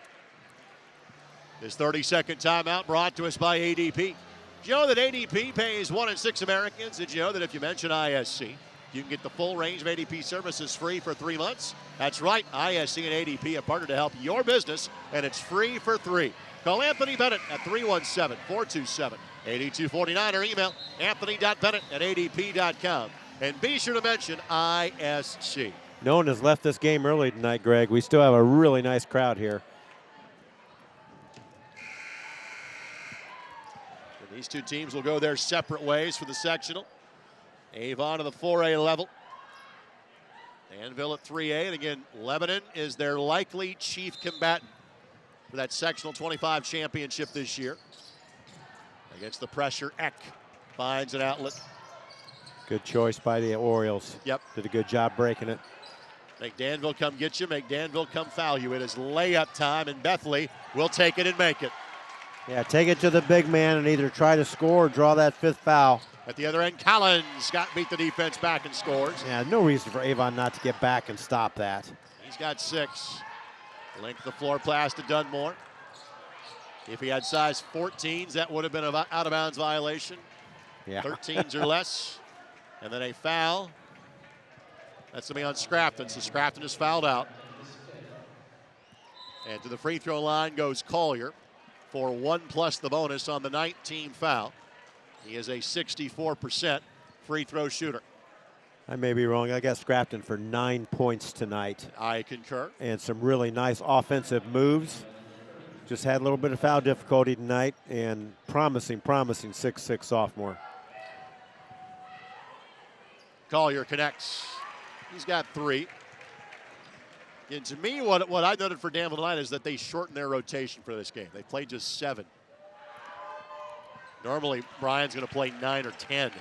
This 30-second timeout brought to us by ADP. Did you know that ADP pays 1 in 6 Americans? Did you know that if you mention ISC, you can get the full range of ADP services free for 3 months? That's right, ISC and ADP have partnered to help your business, and it's free for 3. Call Anthony Bennett at 317-427-8249 or email anthony.bennett@adp.com. And be sure to mention ISC. No one has left this game early tonight, Greg. We still have a really nice crowd here. And these 2 teams will go their separate ways for the sectional. Avon to the 4A level. Danville at 3A. And again, Lebanon is their likely chief combatant for that sectional 25 championship this year. Against the pressure, Eck finds an outlet. Good choice by the Orioles. Yep. Did a good job breaking it. Make Danville come get you. Make Danville come foul you. It is layup time, and Bethley will take it and make it. Yeah, take it to the big man and either try to score or draw that 5th foul. At the other end, Collins beat the defense back and scores. Yeah, no reason for Avon not to get back and stop that. He's got 6. Length of the floor pass to Dunmore. If he had size 14s, that would have been an out-of-bounds violation. Yeah. 13s or less. And then a foul. That's going to be on Scrafton, so Scrafton is fouled out. And to the free throw line goes Collier for 1 plus the bonus on the 19 foul. He is a 64% free throw shooter. I may be wrong. I got Scrafton for 9 points tonight. I concur. And some really nice offensive moves. Just had a little bit of foul difficulty tonight, and promising 6'6" sophomore. Collier connects. He's got 3. And to me, what I noted for Danville tonight is that they shortened their rotation for this game. They played just 7. Normally, Brian's going to play 9 or 10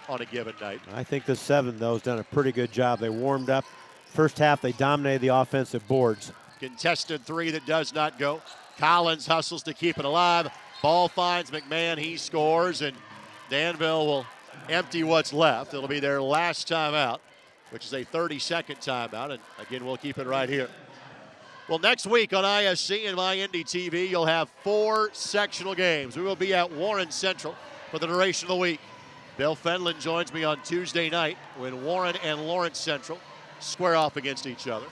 on a given night. I think the 7, though, has done a pretty good job. They warmed up. First half, they dominated the offensive boards. Contested 3 that does not go. Collins hustles to keep it alive. Ball finds McMahon. He scores, and Danville will empty what's left. It'll be their last timeout, which is a 30-second timeout. And again, we'll keep it right here. Well, next week on ISC and MyIndy TV, you'll have 4 sectional games. We will be at Warren Central for the duration of the week. Bill Fenlon joins me on Tuesday night when Warren and Lawrence Central square off against each other.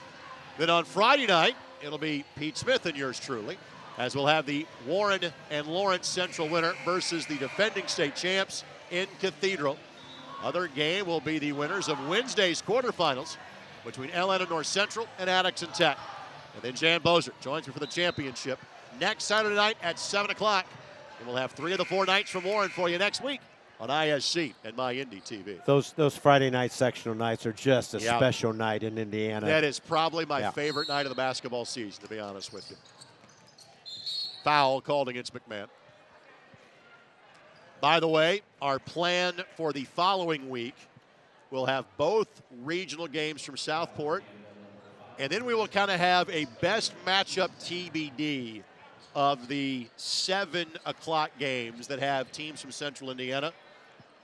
Then on Friday night, it'll be Pete Smith and yours truly, as we'll have the Warren and Lawrence Central winner versus the defending state champs in Cathedral. Other game will be the winners of Wednesday's quarterfinals between LN and North Central and Addison Tech. And then Jan Bozer joins me for the championship next Saturday night at 7 o'clock. And we'll have 3 of the 4 nights from Warren for you next week on ISC and MyIndy TV. Those Friday night sectional nights are just a special night in Indiana. That is probably my favorite night of the basketball season, to be honest with you. Foul called against McMahon. By the way, our plan for the following week, we'll have both regional games from Southport, and then we will kind of have a best matchup TBD of the 7 o'clock games that have teams from Central Indiana.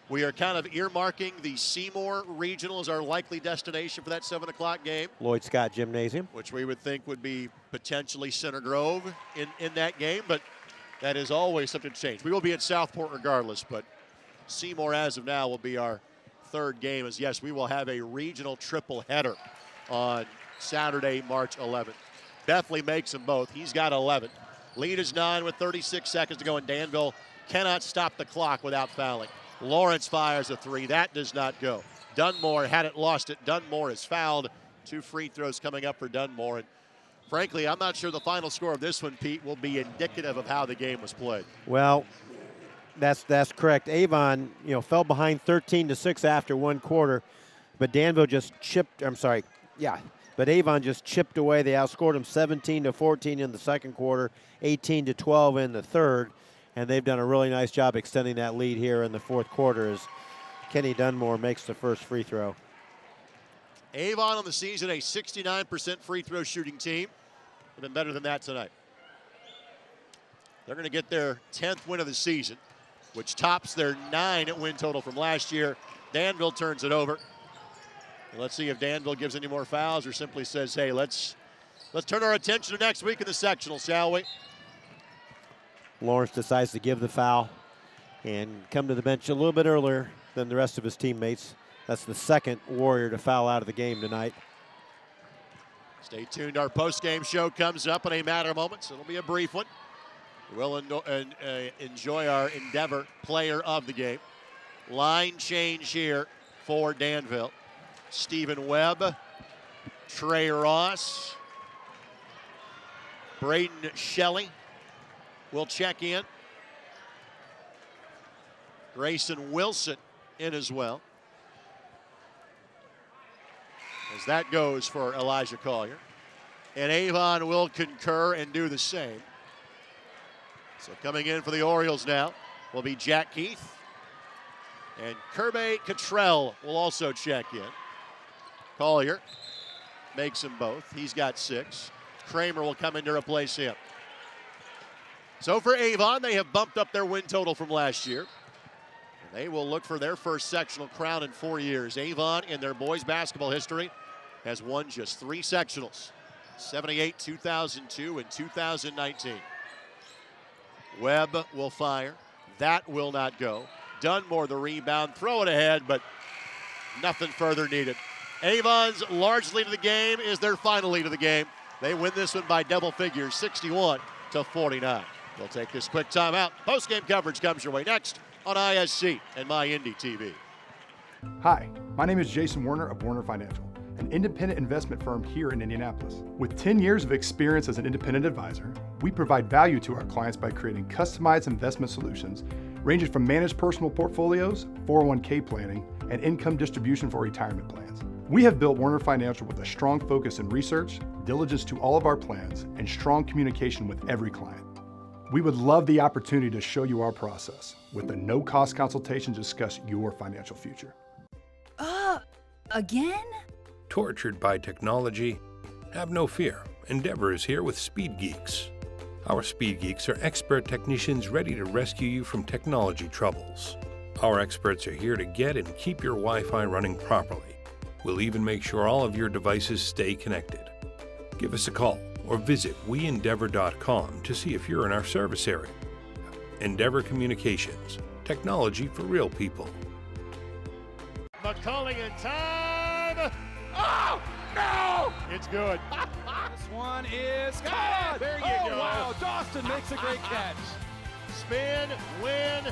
We are kind of earmarking the Seymour Regional as our likely destination for that 7 o'clock game. Lloyd Scott Gymnasium. Which we would think would be potentially Center Grove in that game, but that is always subject to change. We will be at Southport regardless, but Seymour as of now will be our 3rd game, as yes, we will have a regional triple header on Saturday, March 11th. Bethley makes them both. He's got 11. Lead is 9 with 36 seconds to go, and Danville cannot stop the clock without fouling. Lawrence fires a 3. That does not go. Dunmore had it, lost it. Dunmore is fouled. 2 free throws coming up for Dunmore. And frankly, I'm not sure the final score of this one, Pete, will be indicative of how the game was played. Well, that's correct. Avon, fell behind 13-6 after 1 quarter, but Danville just but Avon just chipped away. They outscored them 17-14 in the 2nd quarter, 18-12 in the 3rd, and they've done a really nice job extending that lead here in the 4th quarter as Kenny Dunmore makes the first free throw. Avon on the season, a 69% free throw shooting team. They've been better than that tonight. They're going to get their 10th win of the season, which tops their 9 win total from last year. Danville turns it over. And let's see if Danville gives any more fouls or simply says, hey, let's turn our attention to next week in the sectional, shall we? Lawrence decides to give the foul and come to the bench a little bit earlier than the rest of his teammates. That's the 2nd Warrior to foul out of the game tonight. Stay tuned. Our post-game show comes up in a matter of moments. It'll be a brief one. We'll enjoy our Endeavor player of the game. Line change here for Danville. Stephen Webb, Trey Ross, Braden Shelley will check in. Grayson Wilson in as well. As that goes for Elijah Collier. And Avon will concur and do the same. So coming in for the Orioles now will be Jack Keith. And Kirby Cottrell will also check in. Collier makes them both. He's got 6. Kramer will come in to replace him. So for Avon, they have bumped up their win total from last year. And They will look for their first sectional crown in 4 years. Avon, in their boys basketball history, has won just 3 sectionals, 78, 2002, and 2019. Webb will fire. That will not go. Dunmore the rebound. Throw it ahead, but nothing further needed. Avon's large lead of the game is their final lead of the game. They win this one by double figures, 61-49. We'll take this quick timeout. Post-game coverage comes your way next on ISC and MyIndy TV. Hi, my name is Jason Warner of Warner Financial, an independent investment firm here in Indianapolis. With 10 years of experience as an independent advisor, we provide value to our clients by creating customized investment solutions ranging from managed personal portfolios, 401k planning, and income distribution for retirement plans. We have built Warner Financial with a strong focus in research, diligence to all of our plans, and strong communication with every client. We would love the opportunity to show you our process with a no-cost consultation to discuss your financial future. Again? Tortured by technology? Have no fear. Endeavor is here with Speed Geeks. Our Speed Geeks are expert technicians ready to rescue you from technology troubles. Our experts are here to get and keep your Wi-Fi running properly. We'll even make sure all of your devices stay connected. Give us a call or visit weendeavor.com to see if you're in our service area. Endeavor Communications, technology for real people. McCulling in time. Oh, no! It's good. This one is caught. There you go. Wow, Dawson makes a great catch. Spin, win,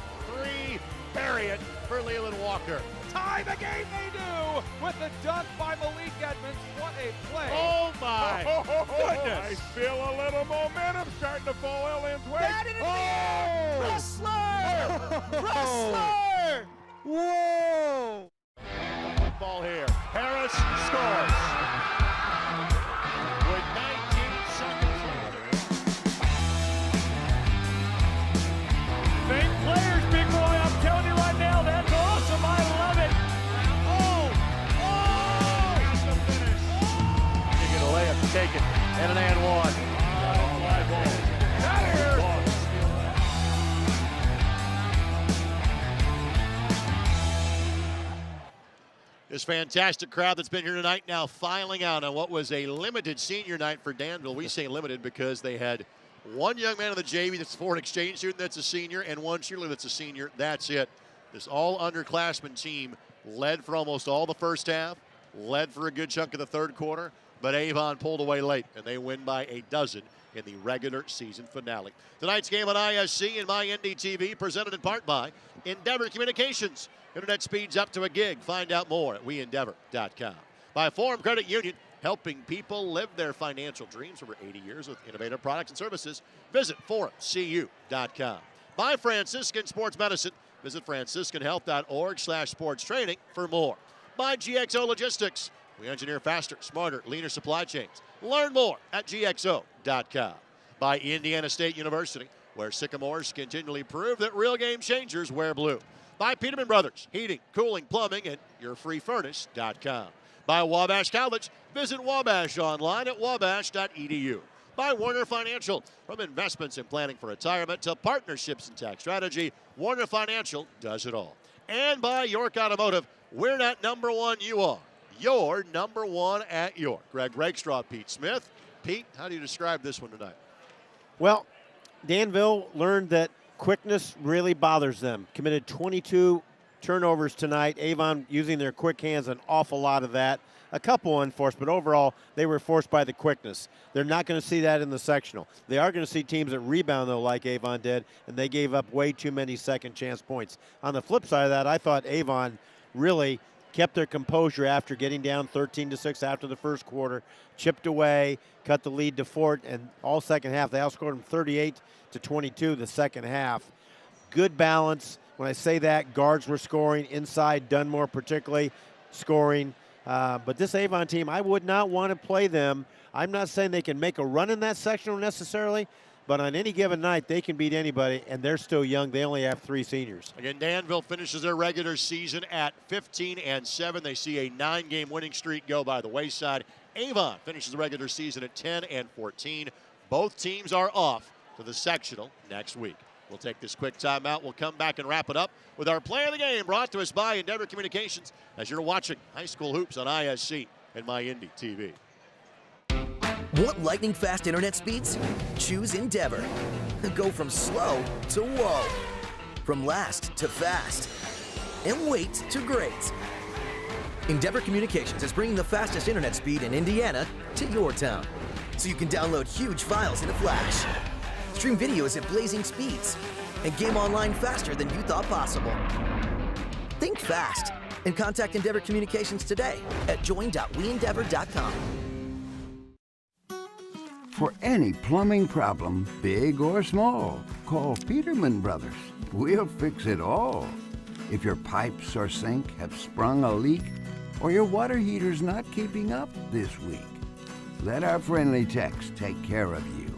3, bury it for Leland Walker. Tie the game they do with the dunk by Malik Edmonds. What a play. Oh, my goodness. I feel a little momentum starting to fall Ellen's way. That Wrestler! Wrestler! Whoa! Ball here. Harris scores. With 19 seconds left. Fake players, big boy. I'm telling you right now, that's awesome. I love it. That's the finish. You get a layup to take it. And an and one. Fly ball. Out of here. This fantastic crowd that's been here tonight now filing out on what was a limited senior night for Danville. We say limited because they had one young man on the JV that's a foreign exchange student that's a senior and one cheerleader that's a senior. That's it. This all underclassmen team led for almost all the first half, led for a good chunk of the third quarter, but Avon pulled away late, and they win by a dozen in the regular season finale. Tonight's game on ISC and MyIndy TV, presented in part by Endeavor Communications. Internet speeds up to a gig. Find out more at weendeavor.com. By Forum Credit Union, helping people live their financial dreams over 80 years with innovative products and services. Visit forumcu.com. By Franciscan Sports Medicine. Visit franciscanhealth.org/sports training for more. By GXO Logistics. We engineer faster, smarter, leaner supply chains. Learn more at gxo.com. By Indiana State University, where Sycamores continually prove that real game changers wear blue. By Peterman Brothers, heating, cooling, plumbing, and yourfreefurnace.com. By Wabash College, visit Wabash online at wabash.edu. By Warner Financial, from investments and planning for retirement to partnerships and tax strategy, Warner Financial does it all. And by York Automotive, we're not number one, you are. You're number one at York. Greg Rakestraw, Pete Smith. Pete, how do you describe this one tonight? Well, Danville learned that quickness really bothers them. Committed 22 turnovers tonight. Avon using their quick hands, an awful lot of that. A couple unforced, but overall they were forced by the quickness. They're not going to see that in the sectional. They are going to see teams that rebound, though, like Avon did, and they gave up way too many second chance points. On the flip side of that, I thought Avon really kept their composure after getting down 13-6 after the first quarter, chipped away, cut the lead to 4, and all second half they outscored them 38-22 the second half. Good balance. When I say that, guards were scoring inside, Dunmore particularly scoring. But this Avon team, I would not want to play them. I'm not saying they can make a run in that sectional necessarily, but on any given night, they can beat anybody, and they're still young. They only have 3 seniors. Again, Danville finishes their regular season at 15-7. They see a 9-game winning streak go by the wayside. Avon finishes the regular season at 10-14. Both teams are off to the sectional next week. We'll take this quick timeout. We'll come back and wrap it up with our play of the game, brought to us by Endeavor Communications, as you're watching high school hoops on ISC and MyIndy TV. Want lightning fast internet speeds? Choose Endeavor. Go from slow to whoa. From last to fast. And wait to great. Endeavor Communications is bringing the fastest internet speed in Indiana to your town, so you can download huge files in a flash, stream videos at blazing speeds, and game online faster than you thought possible. Think fast and contact Endeavor Communications today at join.weendeavor.com. For any plumbing problem, big or small, call Peterman Brothers. We'll fix it all. If your pipes or sink have sprung a leak, or your water heater's not keeping up this week, let our friendly techs take care of you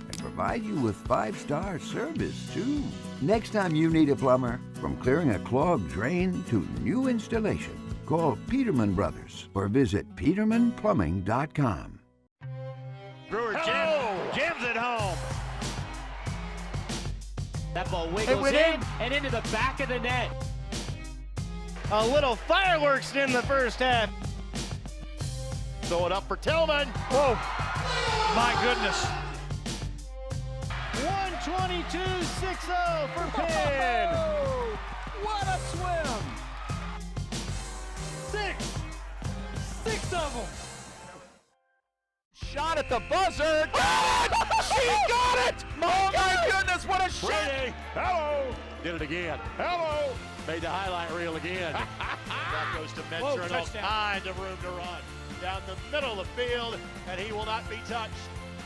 and provide you with 5-star service, too. Next time you need a plumber, from clearing a clogged drain to new installation, call Peterman Brothers or visit petermanplumbing.com. Brewer jams it home. That ball wiggles in and into the back of the net. A little fireworks in the first half. Throw it up for Tillman. Whoa, my goodness. 122-6-0 for Penn. What a swim! Six of them. Shot at the buzzer. Got it! She got it! Oh my goodness, what a shot! Brady, hello. Did it again. Hello. Made the highlight reel again. That goes to Mentor and all kind of room to run. Down the middle of the field, and he will not be touched.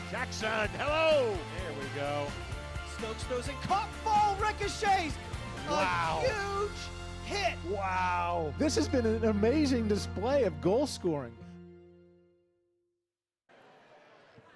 Jackson, hello. There we go. Stokes throws in, caught, ball ricochets. Wow. A huge hit. Wow. This has been an amazing display of goal scoring.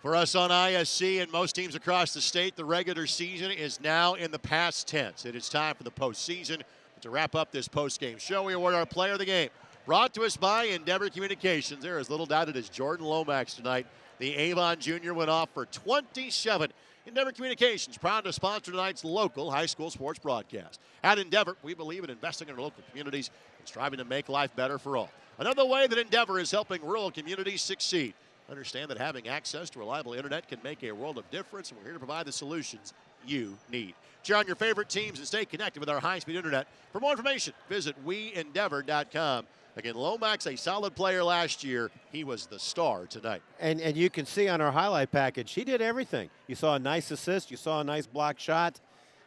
For us on ISC and most teams across the state, the regular season is now in the past tense. It is time for the postseason. To wrap up this post-game show, we award our player of the game, brought to us by Endeavor Communications. There is little doubt it is Jordan Lomax tonight. The Avon Junior went off for 27. Endeavor Communications, proud to sponsor tonight's local high school sports broadcast. At Endeavor, we believe in investing in our local communities and striving to make life better for all. Another way that Endeavor is helping rural communities succeed. Understand that having access to reliable internet can make a world of difference, and we're here to provide the solutions you need. Cheer on your favorite teams and stay connected with our high-speed internet. For more information, visit weendeavor.com. Again, Lomax, a solid player last year. He was the star tonight. And you can see on our highlight package, he did everything. You saw a nice assist. You saw a nice block shot.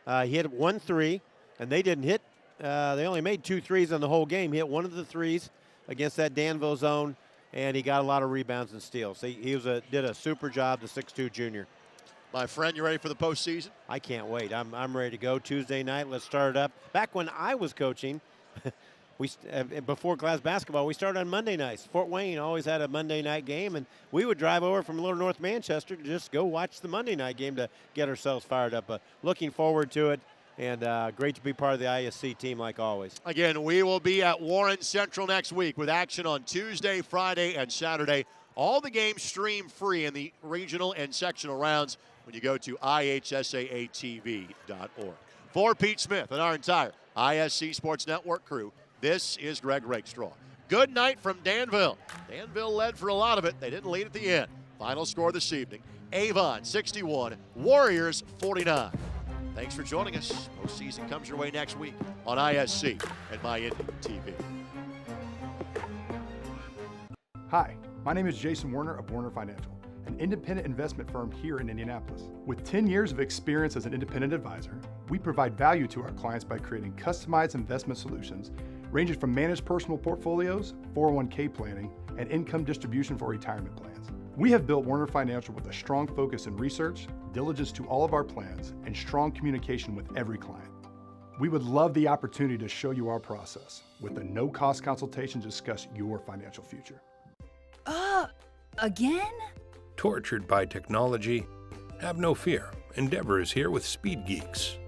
He hit 1 3, and they didn't hit. They only made 2 threes in the whole game. He hit one of the threes against that Danville zone, and he got a lot of rebounds and steals. He did a super job, the 6'2 junior. My friend, you ready for the postseason? I can't wait. I'm ready to go. Tuesday night, let's start it up. Back when I was coaching, before class basketball, we started on Monday nights. Fort Wayne always had a Monday night game, and we would drive over from Little North Manchester to just go watch the Monday night game to get ourselves fired up. Looking forward to it, and great to be part of the ISC team like always. Again, we will be at Warren Central next week with action on Tuesday, Friday, and Saturday. All the games stream free in the regional and sectional rounds when you go to IHSAATV.org. For Pete Smith and our entire ISC Sports Network crew, this is Greg Rakestraw. Good night from Danville. Danville led for a lot of it. They didn't lead at the end. Final score this evening, Avon 61, Warriors 49. Thanks for joining us. Postseason comes your way next week on ISC and MyIndy TV. Hi, my name is Jason Warner of Warner Financial, an independent investment firm here in Indianapolis. With 10 years of experience as an independent advisor, we provide value to our clients by creating customized investment solutions ranging from managed personal portfolios, 401k planning, and income distribution for retirement plans. We have built Warner Financial with a strong focus in research, diligence to all of our plans, and strong communication with every client. We would love the opportunity to show you our process with a no-cost consultation to discuss your financial future. Again? Tortured by technology? Have no fear. Endeavor is here with Speed Geeks.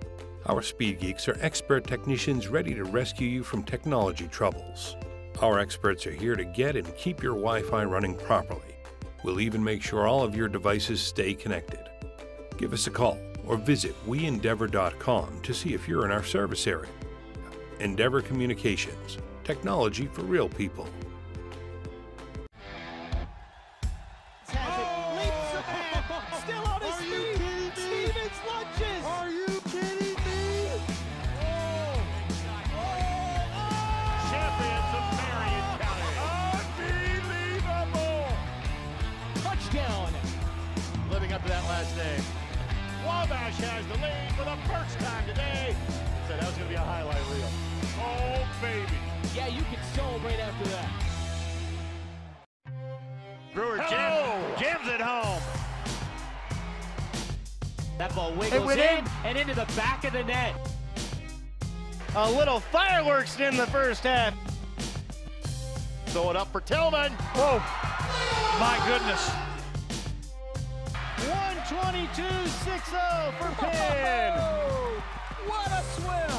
Our Speed Geeks are expert technicians ready to rescue you from technology troubles. Our experts are here to get and keep your Wi-Fi running properly. We'll even make sure all of your devices stay connected. Give us a call or visit weendeavor.com to see if you're in our service area. Endeavor Communications, technology for real people. Still on his feet. Stevens lunges. Are you kidding me? Champions of Marion County. Unbelievable. Touchdown. Living up to that last name. Wabash has the lead for the first time today. Said that was going to be a highlight reel. Oh, baby. Yeah, you can celebrate after that. Brewer jams it home. That ball wiggles in and into the back of the net. A little fireworks in the first half. Throw it up for Tillman. Oh, my goodness. 122-6-0 for Penn. What a swim.